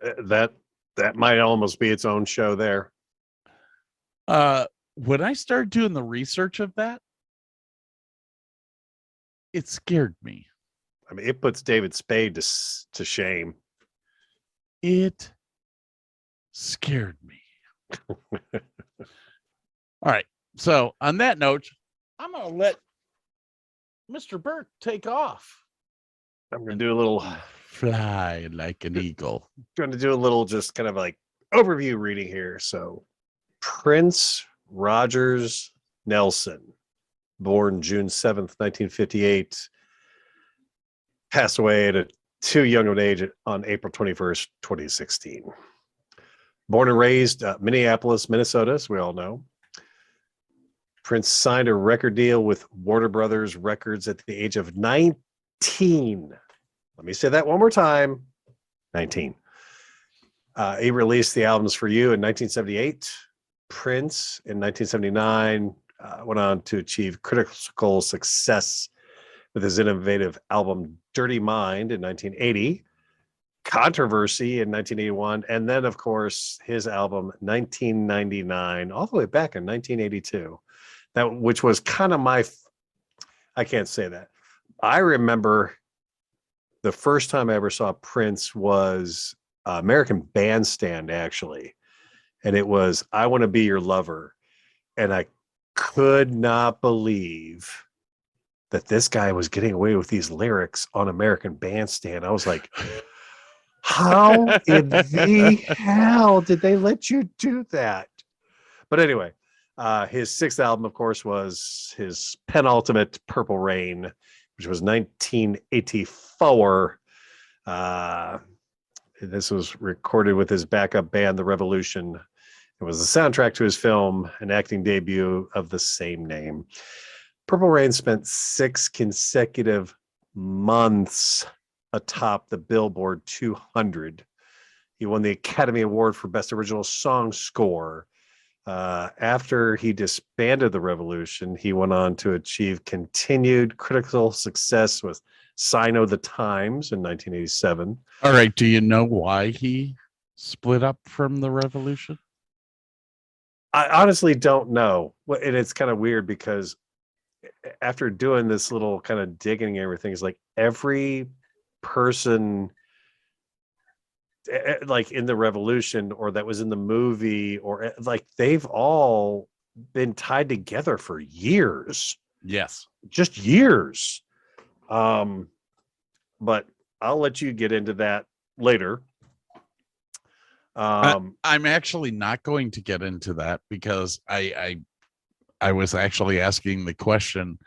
That might almost be its own show there. When I started doing the research of that, it scared me. I mean, it puts David Spade to shame. It scared me. All right. So on that note, I'm going to let Mr. Burke take off. I'm going to do a little fly like an eagle. Going to do a little just kind of like overview reading here. So Prince Rogers Nelson, born June 7th, 1958, passed away at a too young of an age on April 21st, 2016. Born and raised Minneapolis, Minnesota, as we all know. Prince signed a record deal with Warner Brothers Records at the age of 19. Let me say that one more time. 19. He released the albums For You in 1978. Prince in 1979 went on to achieve critical success with his innovative album Dirty Mind in 1980. Controversy in 1981, and then of course his album 1999, all the way back in 1982, which was kind of I can't say that. I remember the first time I ever saw Prince was American Bandstand, actually, and it was I Want to Be Your Lover, and I could not believe that this guy was getting away with these lyrics on American Bandstand. I was like, how in the hell did they let you do that? But anyway, his 6th album, of course, was his penultimate, Purple Rain, which was 1984. This was recorded with his backup band, The Revolution. It was the soundtrack to his film and acting debut of the same name. Purple Rain spent 6 consecutive months atop the Billboard 200. He won the Academy Award for Best Original Song Score. After he disbanded the Revolution, he went on to achieve continued critical success with Sign of the Times in 1987. All right. Do you know why he split up from the Revolution? I honestly don't know. And it's kind of weird because after doing this little kind of digging and everything, it's like every person like in the Revolution or that was in the movie or like they've all been tied together for years. Yes. Just years. but I'll let you get into that later. I'm actually not going to get into that because I was actually asking the question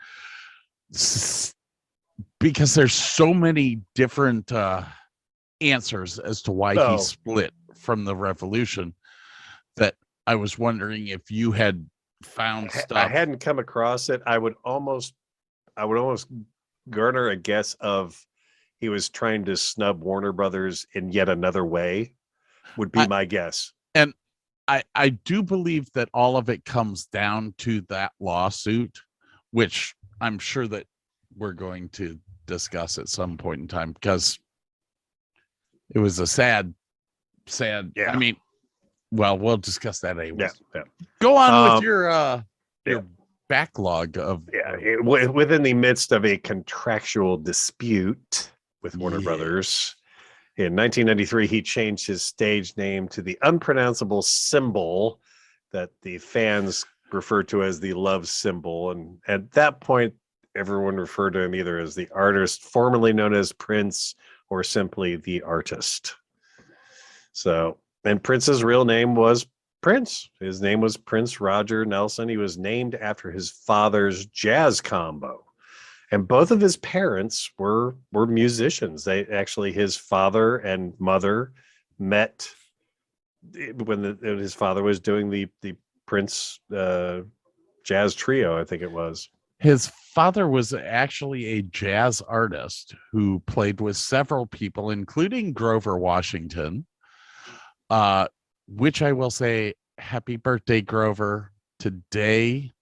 because there's so many different answers as to why he split from the Revolution that I was wondering if you had found stuff. I hadn't come across it. I would almost garner a guess of he was trying to snub Warner Brothers in yet another way, would be my guess. And I do believe that all of it comes down to that lawsuit, which I'm sure that we're going to discuss at some point in time, because it was a sad, Yeah. I mean, well, we'll discuss that anyway. Yeah. Go on with your backlog of within the midst of a contractual dispute with Warner Brothers. In 1993, he changed his stage name to the unpronounceable symbol that the fans referred to as the love symbol. And at that point, everyone referred to him either as the artist formerly known as Prince or simply the artist. So, and Prince's real name was Prince. His name was Prince Roger Nelson. He was named after his father's jazz combo. And both of his parents were musicians. They actually, his father and mother met when his father was doing the Prince jazz trio, I think it was. His father was actually a jazz artist who played with several people, including Grover Washington, which I will say, happy birthday, Grover. Today,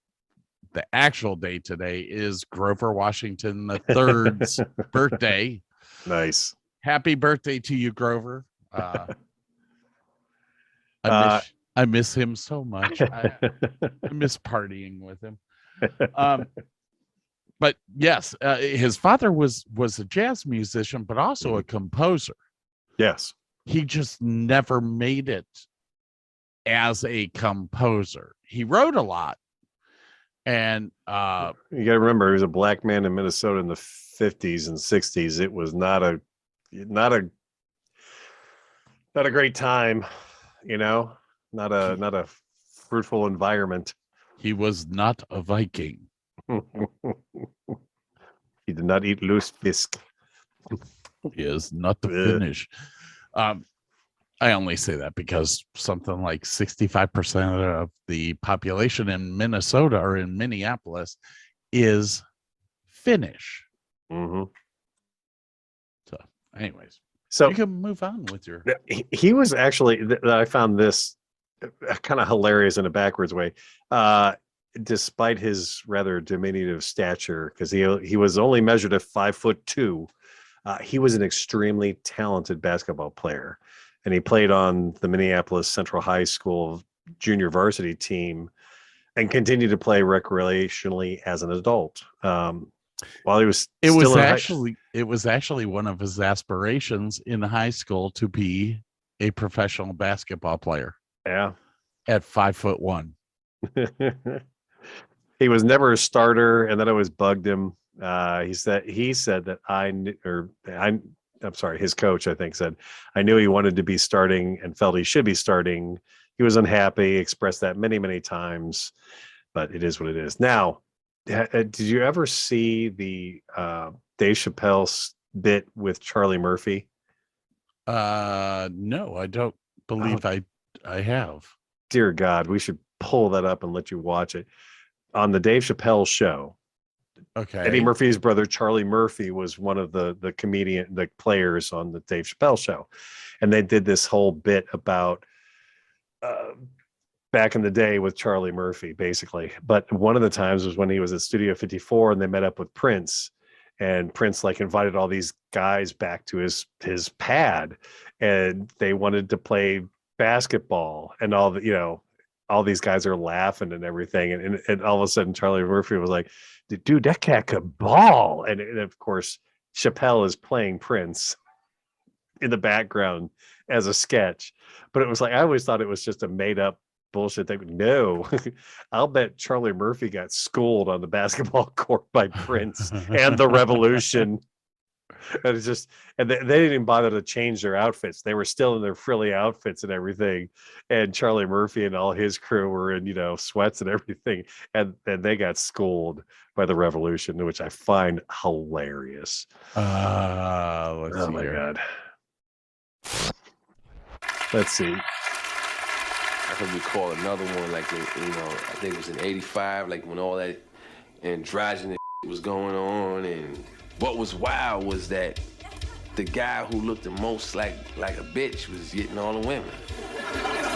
the actual day today is Grover Washington III's birthday. Nice. Happy birthday to you, Grover. I miss him so much. I miss partying with him. But yes, his father was a jazz musician, but also a composer. Yes. He just never made it as a composer. He wrote a lot. And you got to remember, he was a black man in Minnesota in the 50s and 60s. It was not a great time, not a fruitful environment. He was not a Viking. He did not eat loose fisk. He is not the Finnish. I only say that because something like 65% of the population in Minnesota or in Minneapolis is Finnish. Mm-hmm. So, anyways, so you can move on with your. He was actually. I found this kind of hilarious in a backwards way. Despite his rather diminutive stature, because he was only measured at 5'2", he was an extremely talented basketball player. And he played on the Minneapolis Central High School junior varsity team and continued to play recreationally as an adult. While he was it was actually one of his aspirations in high school to be a professional basketball player. Yeah. At 5'1". He was never a starter, and that always bugged him. He said that I'm sorry, his coach, I think, said, I knew he wanted to be starting and felt he should be starting. He was unhappy, expressed that many, many times, but it is what it is. Now, did you ever see the Dave Chappelle bit with Charlie Murphy? No, I don't believe I have. Dear God, we should pull that up and let you watch it. On the Dave Chappelle show, okay, Eddie Murphy's brother Charlie Murphy was one of the players on the Dave Chappelle show, and they did this whole bit about back in the day with Charlie Murphy, basically. But one of the times was when he was at Studio 54 and they met up with Prince, and Prince invited all these guys back to his pad, and they wanted to play basketball, and all these guys are laughing and everything. And all of a sudden Charlie Murphy was like, dude, that cat could ball. And of course, Chappelle is playing Prince in the background as a sketch. But it was I always thought it was just a made up bullshit thing. No, I'll bet Charlie Murphy got schooled on the basketball court by Prince and the Revolution. And it's just, and they didn't even bother to change their outfits. They were still in their frilly outfits and everything. And Charlie Murphy and all his crew were in, sweats and everything. And they got schooled by the Revolution, which I find hilarious. Let's Oh see my here. God. Let's see. I can recall another one, like, I think it was in 85, like when all that androgynous was going on. And what was wild was that the guy who looked the most like a bitch was getting all the women.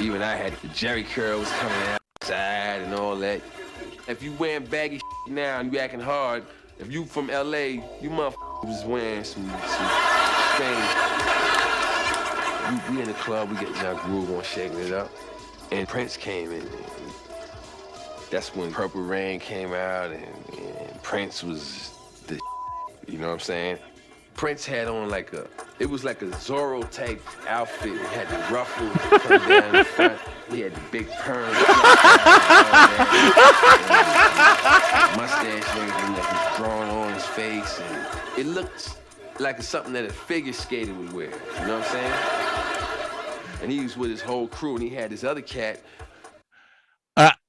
Even I had the Jerry curls coming outside and all that. If you wearing baggy now and you acting hard, if you from LA, you motherfuckers was wearing some strange. We in the club, we getting our groove on, shaking it up. And Prince came in. That's when Purple Rain came out, and Prince was the you know what I'm saying? Prince had on it was like a Zorro type outfit. He had the ruffles coming down the front. He had the big perm. Mustache and everything that was drawn on his face. And it looked like something that a figure skater would wear. You know what I'm saying? And he was with his whole crew, and he had this other cat.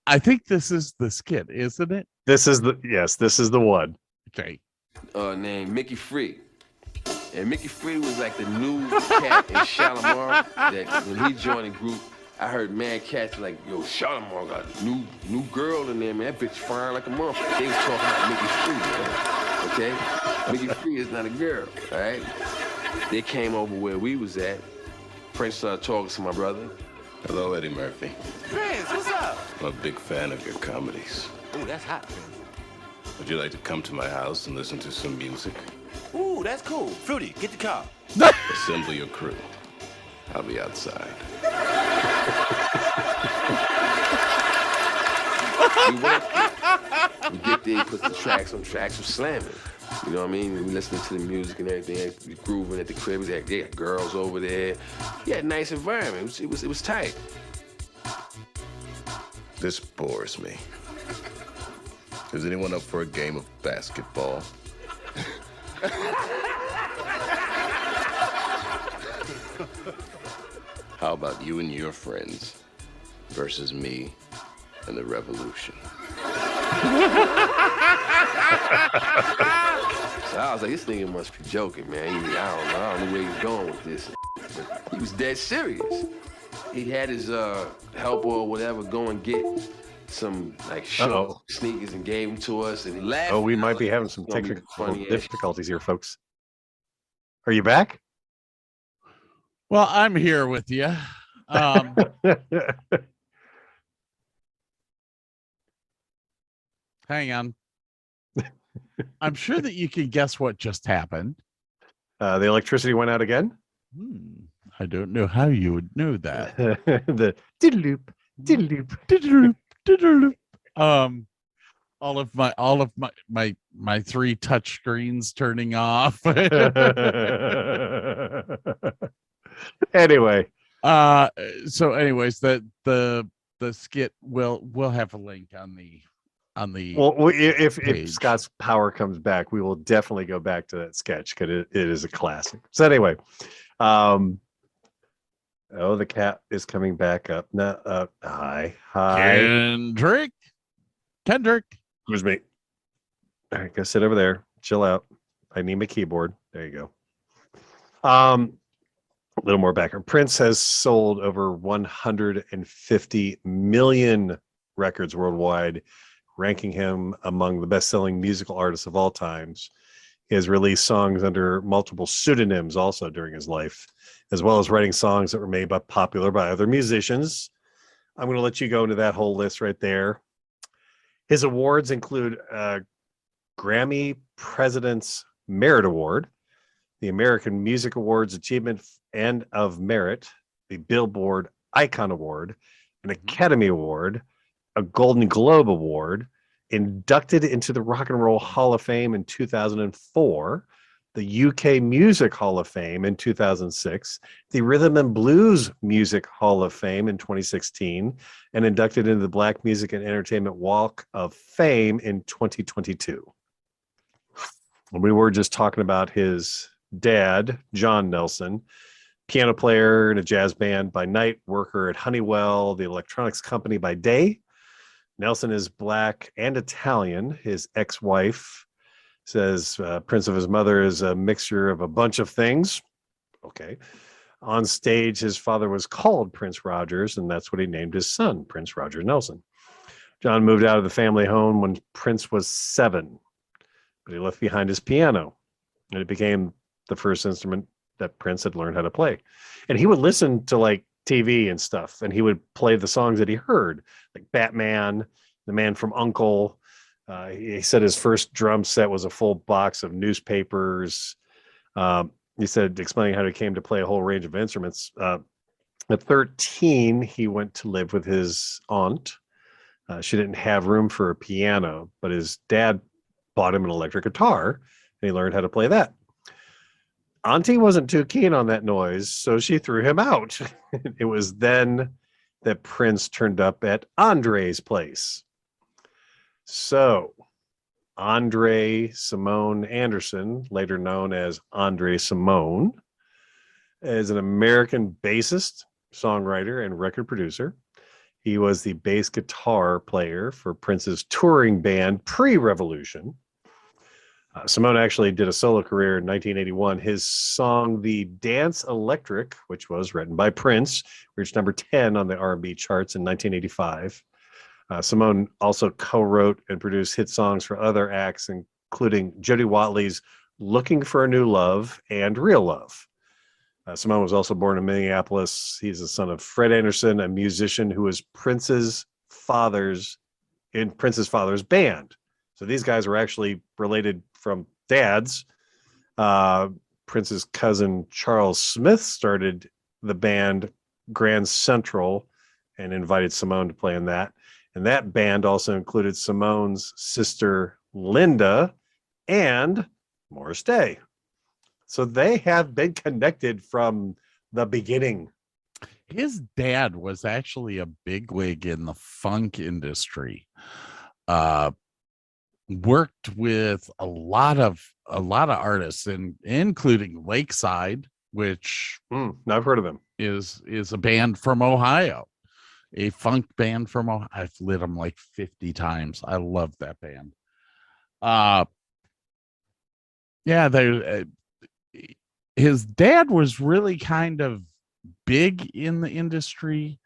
I think this is the skit, isn't it? This is the one. Okay. Named Mickey Free. And Mickey Free was like the new cat in Shalimar. That when he joined the group, I heard mad cats like, yo, Shalimar got a new girl in there, man. That bitch firing like a motherfucker. They was talking about Mickey Free, man. Okay? Mickey Free is not a girl, all right? They came over where we was at. Prince started talking to my brother. Hello, Eddie Murphy. Prince, what's up? I'm a big fan of your comedies. Ooh, that's hot, Prince. Would you like to come to my house and listen to some music? Ooh, that's cool. Fruity, get the car. Assemble your crew. I'll be outside. We get there, put the tracks on tracks, we're slamming. You know what I mean? We listening to the music and everything, we grooving at the crib. They got girls over there. Yeah, nice environment. It was tight. This bores me. Is anyone up for a game of basketball? How about you and your friends versus me and the revolution? So I was like, this nigga must be joking, man. I don't know where he's going with this. But he was dead serious. He had his helper or whatever go and get some short sneakers and gave them to us, and he laughed. Oh, we might be having some technical difficulties here, folks. Are you back? Well, I'm here with you. Hang on. I'm sure that you can guess what just happened. The electricity went out again. I don't know how you would know that. The diddle-loop, diddle-loop, Diddle-loop, diddle-loop. All of my three touch screens turning off. Anyway. So anyways, the skit will have a link on the if page. Scott's power comes back, we will definitely go back to that sketch because it is a classic. So anyway, the cat is coming back up. No, hi. Kendrick. Who's me? All right, go sit over there. Chill out. I need my keyboard. There you go. A little more background. Prince has sold over 150 million records worldwide, ranking him among the best-selling musical artists of all times. He has released songs under multiple pseudonyms also during his life, as well as writing songs that were made popular by other musicians. I'm going to let you go into that whole list right there. His awards include Grammy President's Merit Award, the American Music Awards Achievement and of Merit, the Billboard Icon Award, an Academy Award, a Golden Globe Award, inducted into the Rock and Roll Hall of Fame in 2004, the UK Music Hall of Fame in 2006, the Rhythm and Blues Music Hall of Fame in 2016, and inducted into the Black Music and Entertainment Walk of Fame in 2022. And we were just talking about his dad, John Nelson, piano player in a jazz band by night, worker at Honeywell, the electronics company by day. Nelson is Black and Italian. His ex-wife says Prince of his mother is a mixture of a bunch of things. Okay. On stage, his father was called Prince Rogers, and that's what he named his son, Prince Roger Nelson. John moved out of the family home when Prince was 7, but he left behind his piano, and it became the first instrument that Prince had learned how to play. And he would listen to like TV and stuff, and he would play the songs that he heard, like Batman, The Man from U.N.C.L.E. He said his first drum set was a full box of newspapers. He said, explaining how he came to play a whole range of instruments. At 13, he went to live with his aunt. She didn't have room for a piano, but his dad bought him an electric guitar, and he learned how to play that. Auntie wasn't too keen on that noise, so she threw him out. It was then that Prince turned up at Andre's place. So, Andre Simone Anderson, later known as Andre Simone, is an American bassist, songwriter, and record producer. He was the bass guitar player for Prince's touring band pre-Revolution. Simone actually did a solo career in 1981. His song "The Dance Electric," which was written by Prince, reached number 10 on the R&B charts in 1985. Simone also co-wrote and produced hit songs for other acts, including Jody Watley's "Looking for a New Love" and "Real Love." Simone was also born in Minneapolis. He's the son of Fred Anderson, a musician who was Prince's father's band. So these guys were actually related from dads. Prince's cousin Charles Smith started the band Grand Central and invited Simone to play in that. And that band also included Simone's sister Linda and Morris Day. So they have been connected from the beginning. His dad was actually a bigwig in the funk industry. Worked with a lot of artists, including Lakeside, which I've heard of them. Is a band from Ohio, a funk band from Ohio. I've lit them like 50 times. I love that band. His dad was really kind of big in the industry,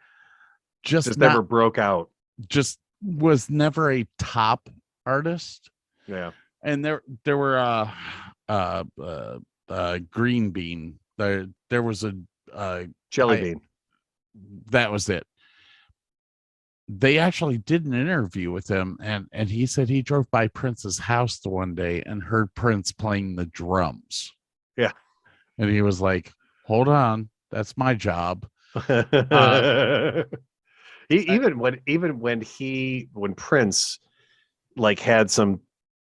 just never broke out. Just was never a top artist. Yeah. And there were Green Bean. There was a Jelly Bean. That was it. They actually did an interview with him, and he said he drove by Prince's house the one day and heard Prince playing the drums. Yeah. And he was like, hold on, that's my job. Even when Prince like had some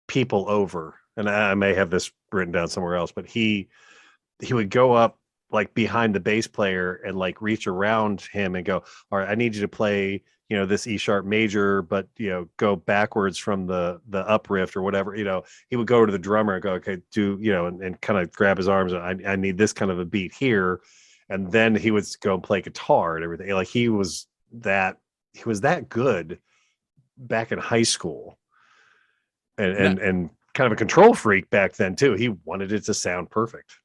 people over, and I may have this written down somewhere else, but he would go up like behind the bass player and like reach around him and go, all right, I need you to play, this E sharp major, but go backwards from the up riff or whatever. He would go to the drummer and go, okay, do and kind of grab his arms. I need this kind of a beat here, and then he would go and play guitar and everything. Like he was that good back in high school, and kind of a control freak back then too. He wanted it to sound perfect.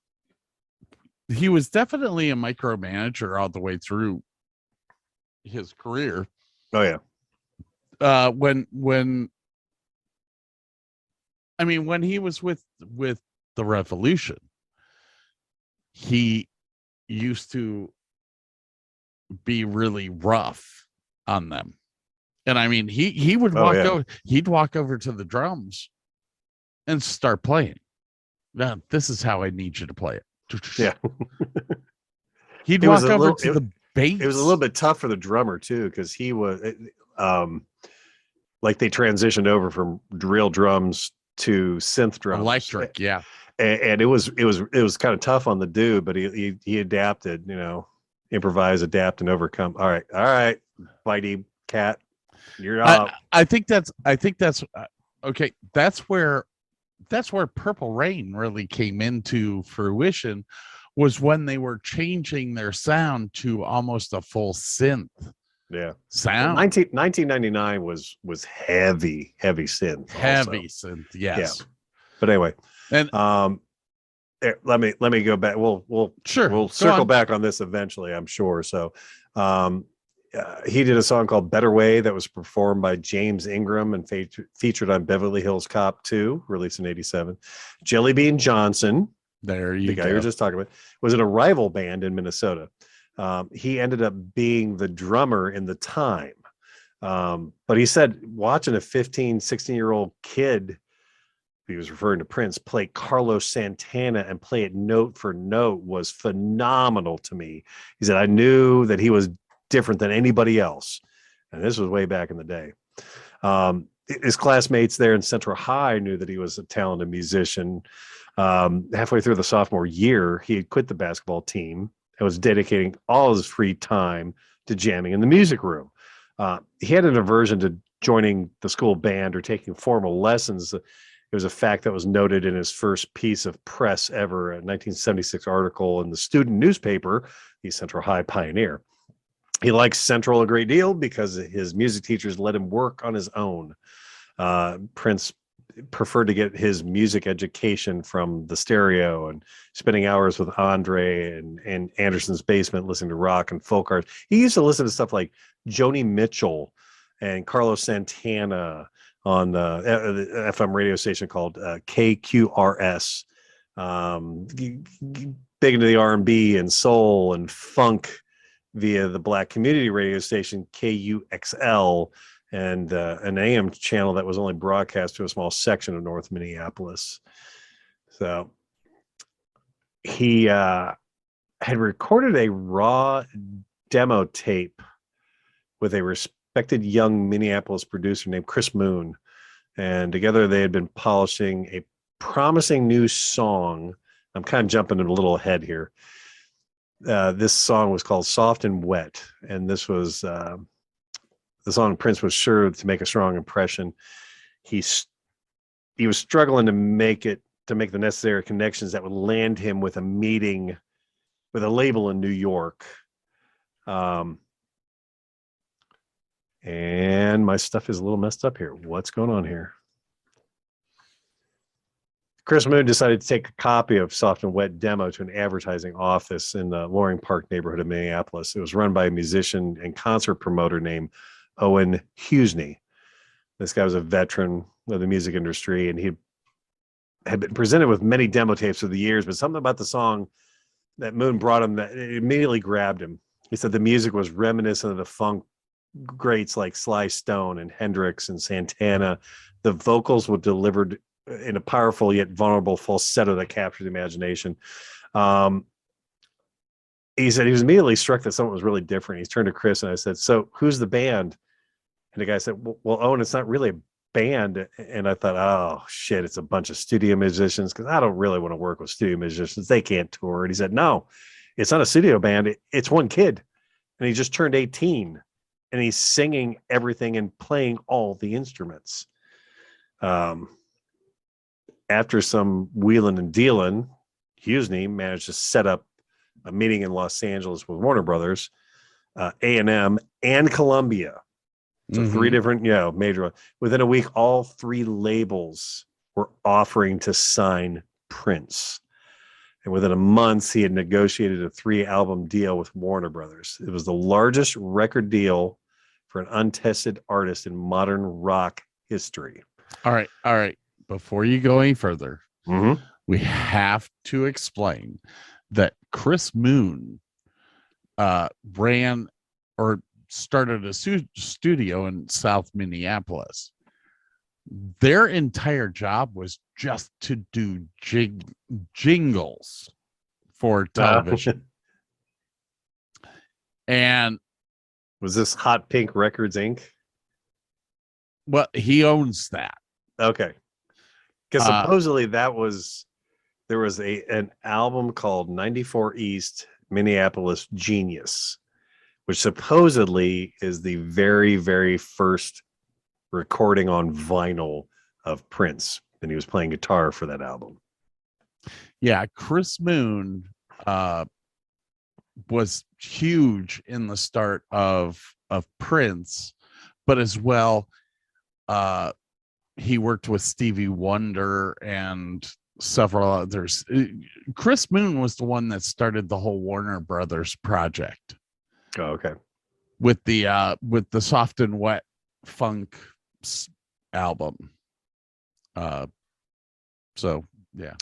He was definitely a micromanager all the way through his career. Oh yeah. When he was with the Revolution, he used to be really rough on them. And he would walk over to the drums and start playing. Now, this is how I need you to play it. Yeah. He'd walk over to the bass. It was a little bit tough for the drummer too, because he was like they transitioned over from real drums to synth drums, electric. Yeah. And it was kind of tough on the dude, but he adapted, improvise, adapt, and overcome. All right, Bitey Cat, you're up. I think that's okay. That's where that's where Purple Rain really came into fruition, was when they were changing their sound to almost a full synth sound. 1999 was heavy synth. Heavy also. synth, yes. Yeah. But anyway, and let me go back. We'll circle on. back on this eventually, I'm sure. So he did a song called Better Way that was performed by James Ingram and featured on Beverly Hills Cop 2, released in 87. Jelly Bean Johnson, the guy you were just talking about, was in a rival band in Minnesota. He ended up being the drummer in the time. But he said watching a 15, 16-year-old kid, he was referring to Prince, play Carlos Santana and play it note for note was phenomenal to me. He said, I knew that he was different than anybody else. And this was way back in the day. His classmates there in Central High knew that he was a talented musician. Halfway through the sophomore year, he had quit the basketball team and was dedicating all his free time to jamming in the music room. He had an aversion to joining the school band or taking formal lessons. It was a fact that was noted in his first piece of press ever, a 1976 article in the student newspaper, the Central High Pioneer. He likes Central a great deal because his music teachers let him work on his own. Prince preferred to get his music education from the stereo and spending hours with Andre and Anderson's basement listening to rock and folk art. He used to listen to stuff like Joni Mitchell and Carlos Santana on the FM radio station called KQRS. Big into the R&B and soul and funk via the Black community radio station KUXL and an AM channel that was only broadcast to a small section of North Minneapolis. So he had recorded a raw demo tape with a respected young Minneapolis producer named Chris Moon. And together they had been polishing a promising new song. I'm kind of jumping a little ahead here. This song was called Soft and Wet. And this was the song Prince was sure to make a strong impression. He was struggling to make the necessary connections that would land him with a meeting with a label in New York. And my stuff is a little messed up here. What's going on here? Chris Moon decided to take a copy of Soft and Wet demo to an advertising office in the Loring Park neighborhood of Minneapolis. It was run by a musician and concert promoter named Owen Husney. This guy was a veteran of the music industry, and he had been presented with many demo tapes over the years, but something about the song that Moon brought him that immediately grabbed him. He said the music was reminiscent of the funk greats like Sly Stone and Hendrix and Santana. The vocals were delivered in a powerful yet vulnerable falsetto that captured the imagination. He said he was immediately struck that something was really different. He turned to Chris and I said, so who's the band? And the guy said, well, Owen, it's not really a band. And I thought, oh shit, it's a bunch of studio musicians, because I don't really want to work with studio musicians. They can't tour. And he said, no, it's not a studio band. It's one kid. And he just turned 18. And he's singing everything and playing all the instruments. After some wheeling and dealing, Husney managed to set up a meeting in Los Angeles with Warner Brothers, A&M, and Columbia. So three different, major. Within a week, all three labels were offering to sign Prince. And within a month, he had negotiated a 3-album deal with Warner Brothers. It was the largest record deal for an untested artist in modern rock history. All right. Before you go any further, we have to explain that Chris Moon ran or started a studio in South Minneapolis. Their entire job was just to do jingles for television. And was this Hot Pink Records Inc.? Well, he owns that. Okay. Because supposedly there was an album called 94 East Minneapolis Genius, which supposedly is the very, very first recording on vinyl of Prince. and he was playing guitar for that album. Yeah, Chris Moon was huge in the start of Prince, but as well, he worked with Stevie Wonder and several others. Chris Moon was the one that started the whole Warner Brothers project. Oh, okay. With the Soft and Wet Funk album. So yeah.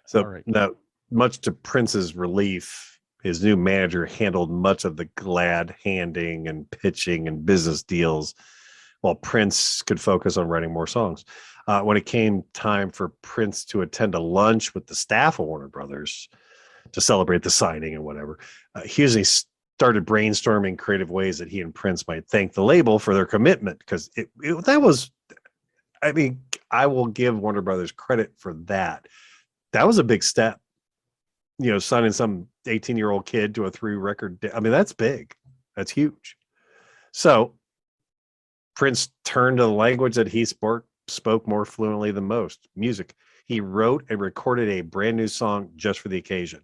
So all right. now, much to Prince's relief, his new manager handled much of the glad handing and pitching and business deals, while Prince could focus on writing more songs. When it came time for Prince to attend a lunch with the staff of Warner Brothers to celebrate the signing and whatever, he started brainstorming creative ways that he and Prince might thank the label for their commitment, because that was, I mean, I will give Warner Brothers credit for that. That was a big step, signing some 18-year-old kid to a 3-record. I mean, that's big. That's huge. So Prince turned to the language that he spoke more fluently than most, music. He wrote and recorded a brand new song just for the occasion.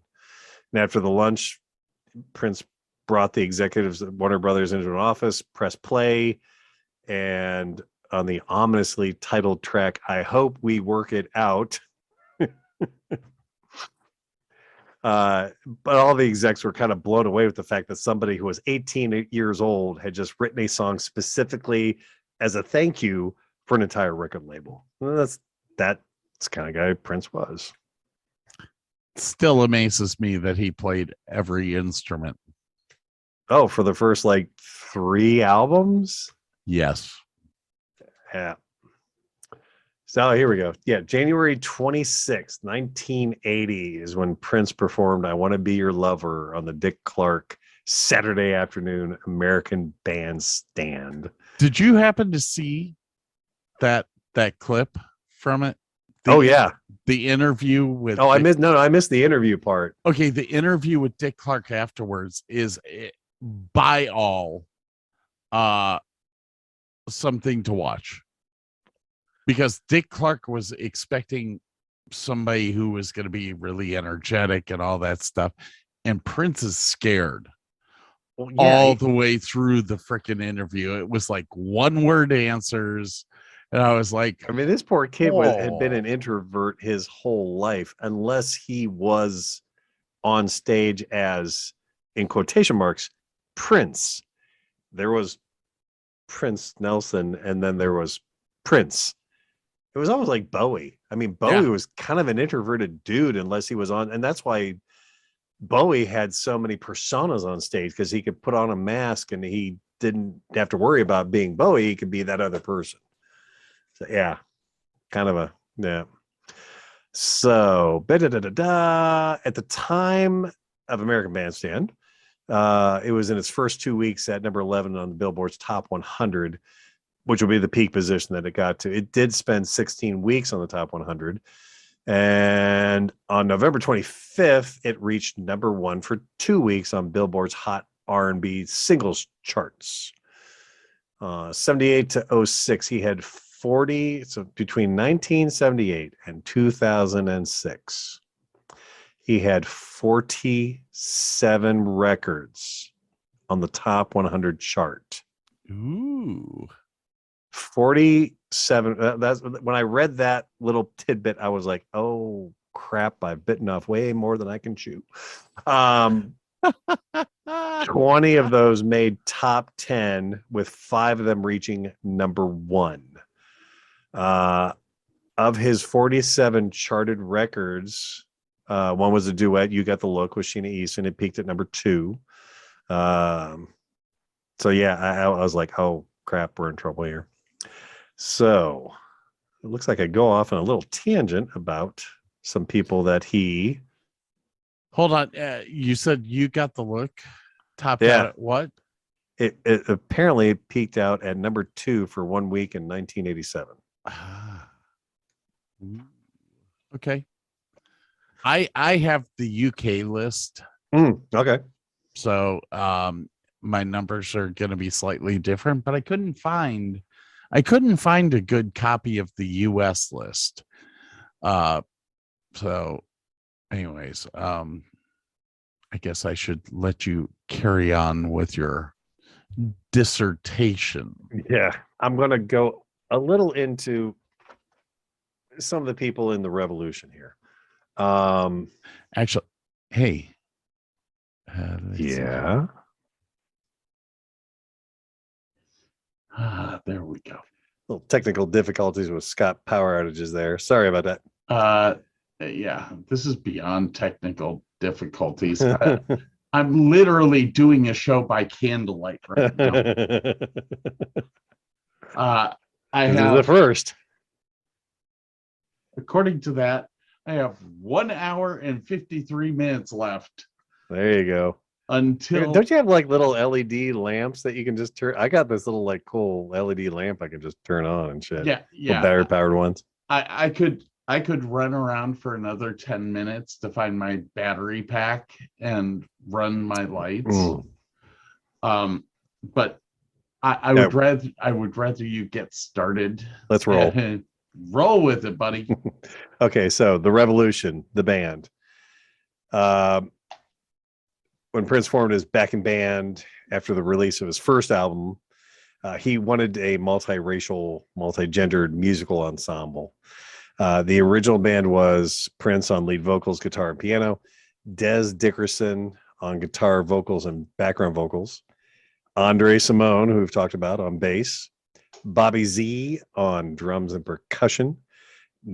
And after the lunch, Prince brought the executives of Warner Brothers into an office, pressed play, and on the ominously titled track, "I Hope We Work It Out." But all the execs were kind of blown away with the fact that somebody who was 18 years old had just written a song specifically as a thank you for an entire record label. Well, that's the kind of guy Prince was. Still amazes me that he played every instrument. Oh, for the first 3 albums? Yes. Yeah. So here we go. Yeah, January 26th, 1980 is when Prince performed "I Want to Be Your Lover" on the Dick Clark Saturday afternoon American Bandstand. Did you happen to see that clip from it? Yeah. The interview with I missed the interview part. Okay, the interview with Dick Clark afterwards is by all something to watch. Because Dick Clark was expecting somebody who was going to be really energetic and all that stuff. And Prince is scared all the way through the freaking interview. It was like 1-word answers. And I was like, I mean, this poor kid had been an introvert his whole life, unless he was on stage as, in quotation marks, Prince. There was Prince Nelson, and then there was Prince. It was almost like Bowie. I mean, Bowie was kind of an introverted dude unless he was on, and that's why Bowie had so many personas on stage, because he could put on a mask and he didn't have to worry about being Bowie. He could be that other person. So yeah, kind of a, yeah. So at the time of American Bandstand, it was in its first 2 weeks at number 11 on the Billboard's Top 100, which will be the peak position that it got to. It did spend 16 weeks on the Top 100. And on November 25th, it reached number 1 for 2 weeks on Billboard's Hot R&B Singles charts. 78 to 06, he had 40. So between 1978 and 2006, he had 47 records on the Top 100 chart. ooh. 47. That's when I read that little tidbit, I was like, oh crap, I've bitten off way more than I can chew. 20 of those made top 10, with 5 of them reaching number 1. Of his 47 charted records, one was a duet, "You Got the Look" with Sheena Easton. It peaked at number 2. So yeah, I was like, oh crap, we're in trouble here. So it looks like I go off on a little tangent about some people that he. Hold on. You said "You Got the Look" topped out at what? It apparently peaked out at number 2 for 1 week in 1987. Okay. I have the UK list. Okay. So my numbers are going to be slightly different, but I couldn't find a good copy of the US list. So anyways, I guess I should let you carry on with your dissertation. Yeah, I'm going to go a little into some of the people in the revolution here. Actually, hey. Yeah. There we go. Little technical difficulties with Scott power outages there. Sorry about that. Yeah, this is beyond technical difficulties. I'm literally doing a show by candlelight right now. I have the first. According to that, I have 1 hour and 53 minutes left. There you go. Until don't you have like little LED lamps that you can just turn? I got this little like cool LED lamp I can just turn on and shit. Yeah. Battery powered ones. I could run around for another 10 minutes to find my battery pack and run my lights. But I would rather you get started. Let's roll. Roll with it, buddy. Okay, so the Revolution, the band. When Prince formed his backing band after the release of his first album, he wanted a multiracial, multigendered musical ensemble. The original band was Prince on lead vocals, guitar, and piano, Des Dickerson on guitar, vocals, and background vocals, Andre Simone, who we've talked about, on bass, Bobby Z on drums and percussion,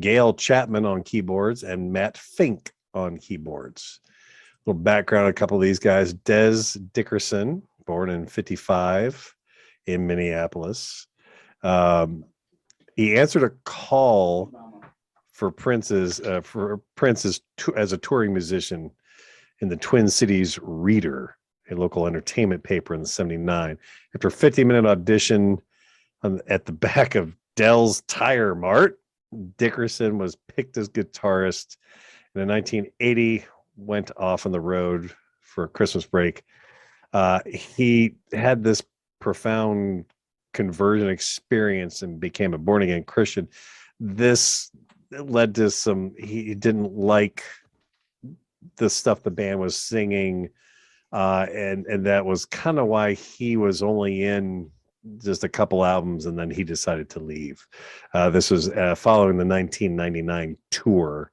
Gail Chapman on keyboards, and Matt Fink on keyboards. A little background on a couple of these guys. Des Dickerson, born in 1955 in Minneapolis. He answered a call for Prince's as a touring musician in the Twin Cities Reader, a local entertainment paper in the 1979. After a 50-minute audition at the back of Dell's Tire Mart, Dickerson was picked as guitarist. And in 1980, went off on the road for a Christmas break. He had this profound conversion experience and became a born-again Christian. This led to he didn't like the stuff the band was singing, and that was kind of why he was only in just a couple albums, and then he decided to leave. This was following the 1999 tour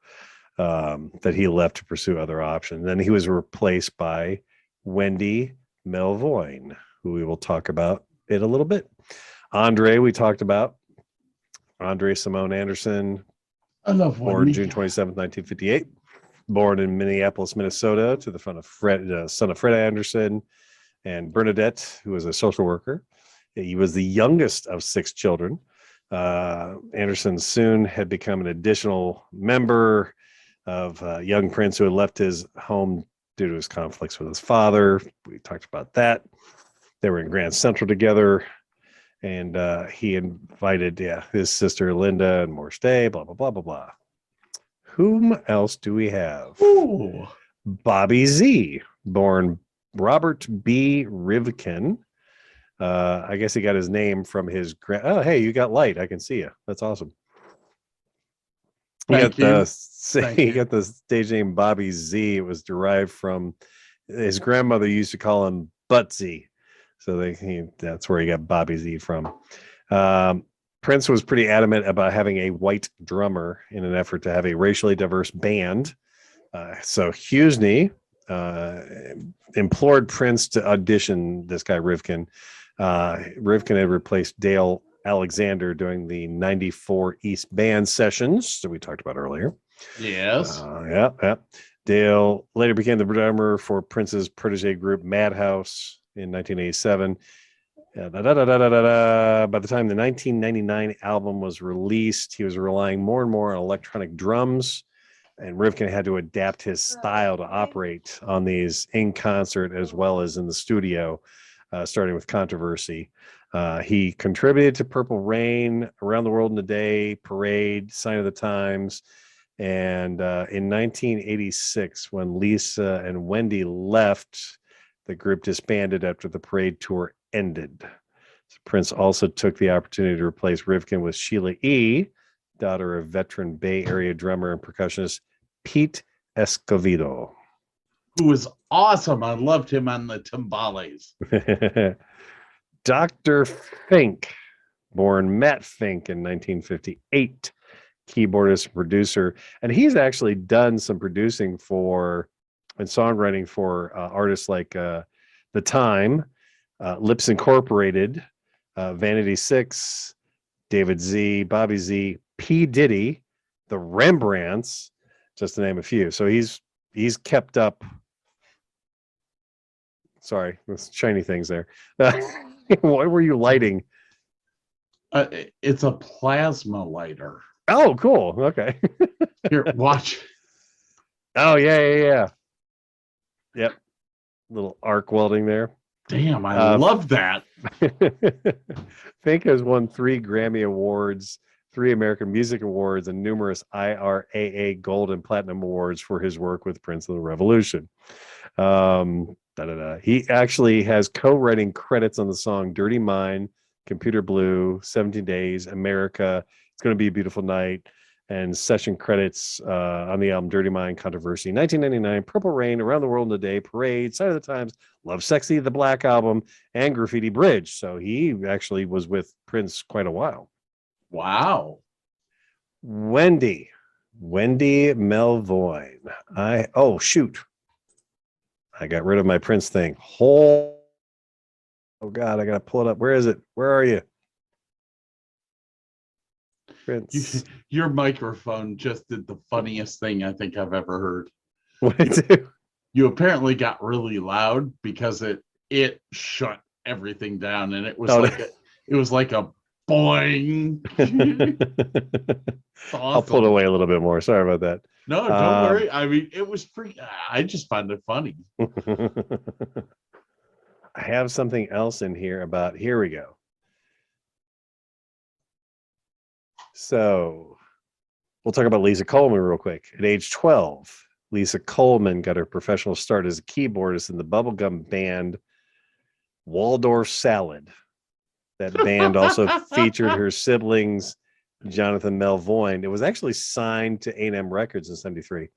that he left to pursue other options. Then he was replaced by Wendy Melvoin, who we will talk about in a little bit. Andre, we talked about. Andre Simone Anderson, born June 27th, 1958. Born in Minneapolis, Minnesota, to the son of Fred Anderson and Bernadette, who was a social worker. He was the youngest of 6 children. Anderson soon had become an additional member of young Prince, who had left his home due to his conflicts with his father. We talked about that. They were in Grand Central together, and he invited his sister Linda and Morse Day, blah, blah, blah, blah, blah. Whom else do we have? Ooh. Bobby Z, born Robert B. Rivkin. I guess he got his name from his oh, hey, you got light. I can see you. That's awesome. He got the stage name Bobby Z. It was derived from his grandmother used to call him Butsy. So that's where he got Bobby Z from. Prince was pretty adamant about having a white drummer in an effort to have a racially diverse band. So Husney implored Prince to audition this guy Rivkin. Rivkin had replaced Dale Alexander during the 94 East Band sessions that we talked about earlier. Yes. Yeah. Dale later became the drummer for Prince's protege group Madhouse in 1987. By the time the 1999 album was released, he was relying more and more on electronic drums, and Rivkin had to adapt his style to operate on these in concert as well as in the studio, starting with Controversy. He contributed to Purple Rain, Around the World in a Day, Parade, Sign of the Times. And in 1986, when Lisa and Wendy left, the group disbanded after the Parade tour ended. So Prince also took the opportunity to replace Rivkin with Sheila E., daughter of veteran Bay Area drummer and percussionist Pete Escovedo. Who was awesome. I loved him on the timbales. Dr. Fink, born Matt Fink in 1958, keyboardist and producer. And he's actually done some producing for and songwriting for artists like The Time, Lips Incorporated, Vanity Six, David Z, Bobby Z, P. Diddy, the Rembrandts, just to name a few. So he's kept up. Sorry, those shiny things there. What were you lighting? It's a plasma lighter. Oh, cool. Okay. Here, watch. Oh, yeah. Yep. Little arc welding there. Damn, I love that. Fink has won 3 Grammy Awards, 3 American Music Awards, and numerous IRAA Gold and Platinum Awards for his work with Prince of the Revolution. He actually has co-writing credits on the song Dirty Mind, Computer Blue, 17 Days, America, It's Gonna Be a Beautiful Night, and session credits on the album Dirty Mind, Controversy, 1999, Purple Rain, Around the World in a Day, Parade, Side of the Times, Love Sexy, The Black Album, and Graffiti Bridge. So he actually was with Prince quite a while. Wow. Wendy Melvoin. Oh, shoot. I got rid of my Prince thing. Oh God, I got to pull it up. Where is it? Where are you? Prince. Your microphone just did the funniest thing I think I've ever heard. What did it do? You apparently got really loud because it shut everything down, and it was like a boing. Awesome. I'll pull it away a little bit more. Sorry about that. No, don't worry. I mean, it was free. I just found it funny. I have something else in here about. Here we go. So we'll talk about Lisa Coleman real quick. At age 12, Lisa Coleman got her professional start as a keyboardist in the bubblegum band Waldorf Salad. That band also featured her siblings, Jonathan Melvoin. It was actually signed to A&M Records in 1973.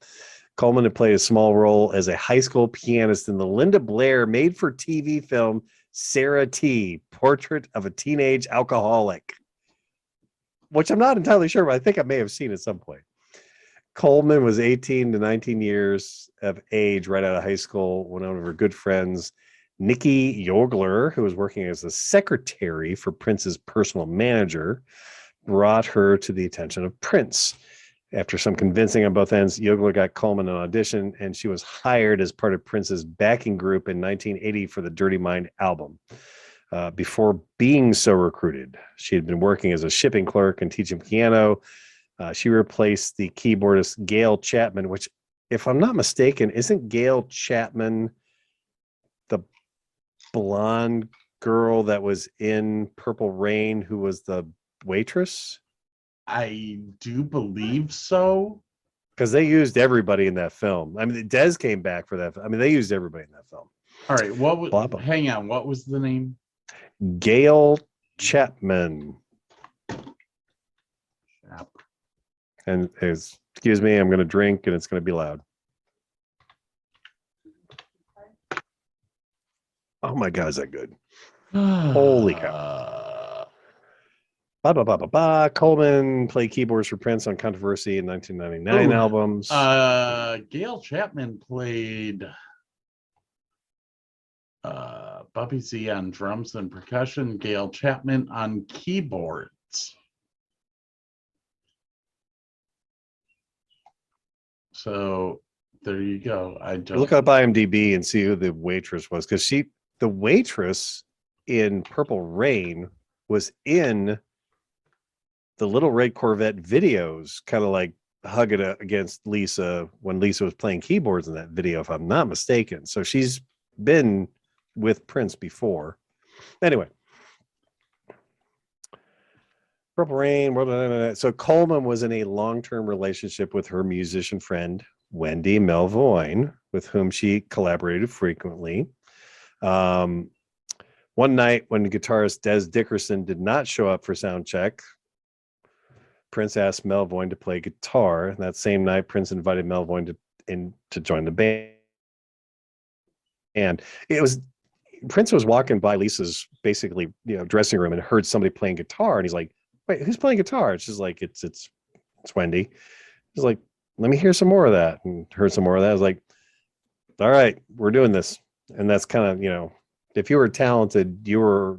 Coleman had played a small role as a high school pianist in the Linda Blair made-for-TV film Sarah T, Portrait of a Teenage Alcoholic, which I'm not entirely sure, but I think I may have seen at some point. Coleman was 18 to 19 years of age right out of high school when one of her good friends, Nikki Yogler, who was working as a secretary for Prince's personal manager, brought her to the attention of Prince. After some convincing on both ends, Yogler got Coleman an audition, and she was hired as part of Prince's backing group in 1980 for the Dirty Mind album. Before being so recruited, she had been working as a shipping clerk and teaching piano. She replaced the keyboardist Gail Chapman, which, if I'm not mistaken, isn't Gail Chapman the blonde girl that was in Purple Rain who was the waitress? I do believe so. Because they used everybody in that film. I mean, Dez came back for that. I mean, they used everybody in that film. All right. Hang on. What was the name? Gail Chapman. And excuse me, I'm going to drink and it's going to be loud. Oh my God, is that good? Holy cow. Coleman played keyboards for Prince on Controversy in 1999 albums. Gail Chapman played Bobby Z on drums and percussion, Gail Chapman on keyboards. So there you go. I don't look up IMDb and see who the waitress was, because the waitress in Purple Rain was in the Little Red Corvette videos, kind of like hugging against Lisa when Lisa was playing keyboards in that video, if I'm not mistaken. So she's been with Prince before. Anyway, Purple Rain. So Coleman was in a long-term relationship with her musician friend, Wendy Melvoin, with whom she collaborated frequently. One night when the guitarist Des Dickerson did not show up for sound check, Prince asked Melvoin to play guitar. And that same night, Prince invited Melvoin to join the band. And Prince was walking by Lisa's basically, dressing room and heard somebody playing guitar. And he's like, wait, who's playing guitar? And she's like, it's Wendy. He's like, let me hear some more of that. And heard some more of that. I was like, all right, we're doing this. And that's kind of, if you were talented, you were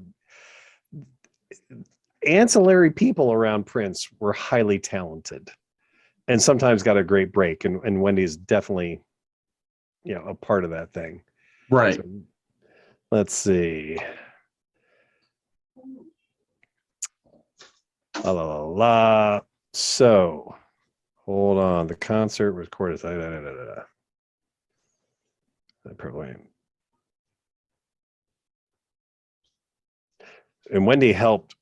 ancillary people around Prince were highly talented and sometimes got a great break. And Wendy's definitely, a part of that thing. Right. So, let's see. La la la la. So hold on. The concert was recorded. And Wendy helped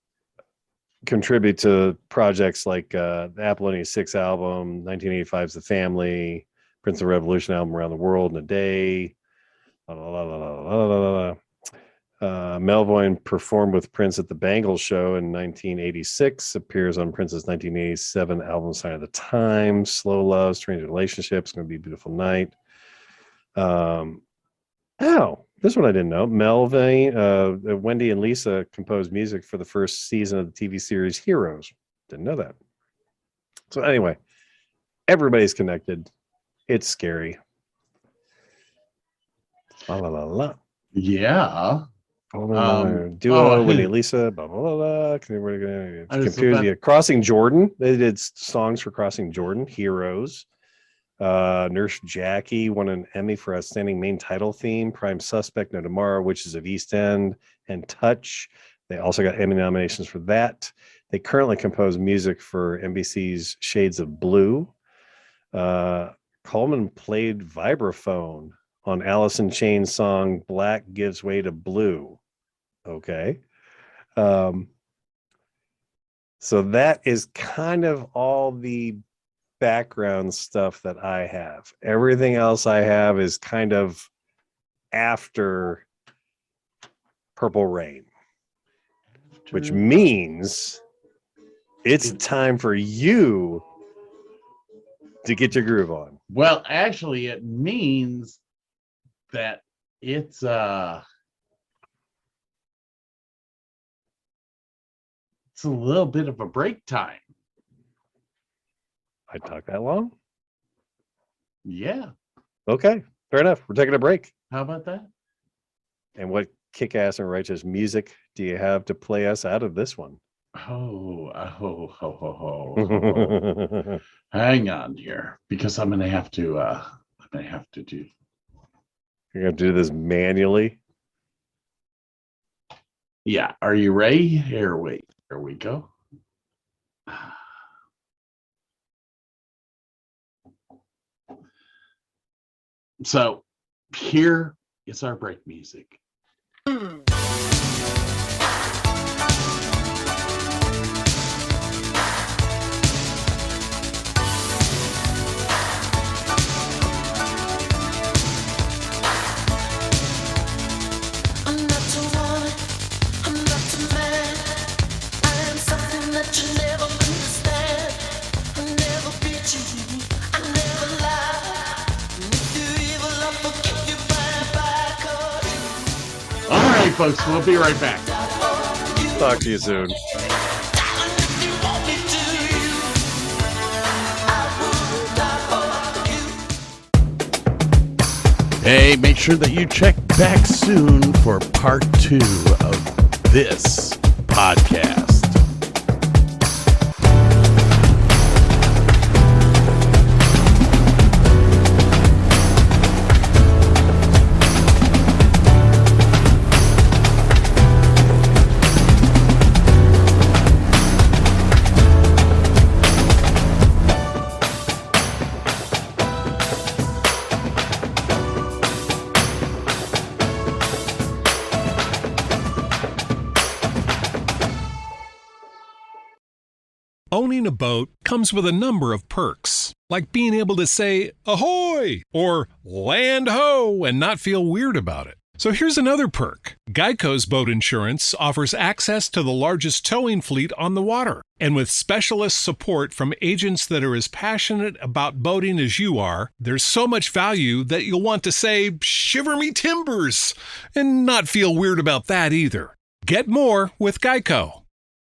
contribute to projects like the Apollonia 6 album, 1985's The Family, Prince of Revolution album, Around the World in a Day. Melvoin performed with Prince at the Bangles show in 1986, appears on Prince's 1987 album Sign of the Times, Slow Love, Strange Relationships, Gonna Be a Beautiful Night. This one I didn't know. Melvoin, Wendy and Lisa composed music for the first season of the TV series Heroes. Didn't know that. So anyway, everybody's connected. It's scary. La la la la. Yeah. Duo, Wendy and Lisa, blah blah blah. Confuse you. Crossing Jordan. They did songs for Crossing Jordan, Heroes. Nurse Jackie won an Emmy for Outstanding Main Title Theme. Prime Suspect, No Tomorrow, Witches of East End, and Touch. They also got Emmy nominations for that. They currently compose music for NBC's Shades of Blue. Coleman played vibraphone on Alice in Chains' song Black Gives Way to Blue. Okay. So that is kind of all the background stuff that I have. Everything else I have is kind of after Purple Rain, which means it's time for you to get your groove on. Well, actually, it means that it's a little bit of a break time. I talk that long? Yeah. Okay, fair enough. We're taking a break. How about that? And what kick-ass and righteous music do you have to play us out of this one? Ho. Hang on here, because I'm gonna have to do. You're gonna do this manually? Yeah. Are you ready? Here we go. So here is our break music. Folks, we'll be right back. Talk to you soon. Hey, make sure that you check back soon for part 2 of this podcast. Owning a boat comes with a number of perks, like being able to say ahoy or land ho and not feel weird about it. So here's another perk. Geico's boat insurance offers access to the largest towing fleet on the water. And with specialist support from agents that are as passionate about boating as you are, there's so much value that you'll want to say, "Shiver me timbers," and not feel weird about that either. Get more with Geico.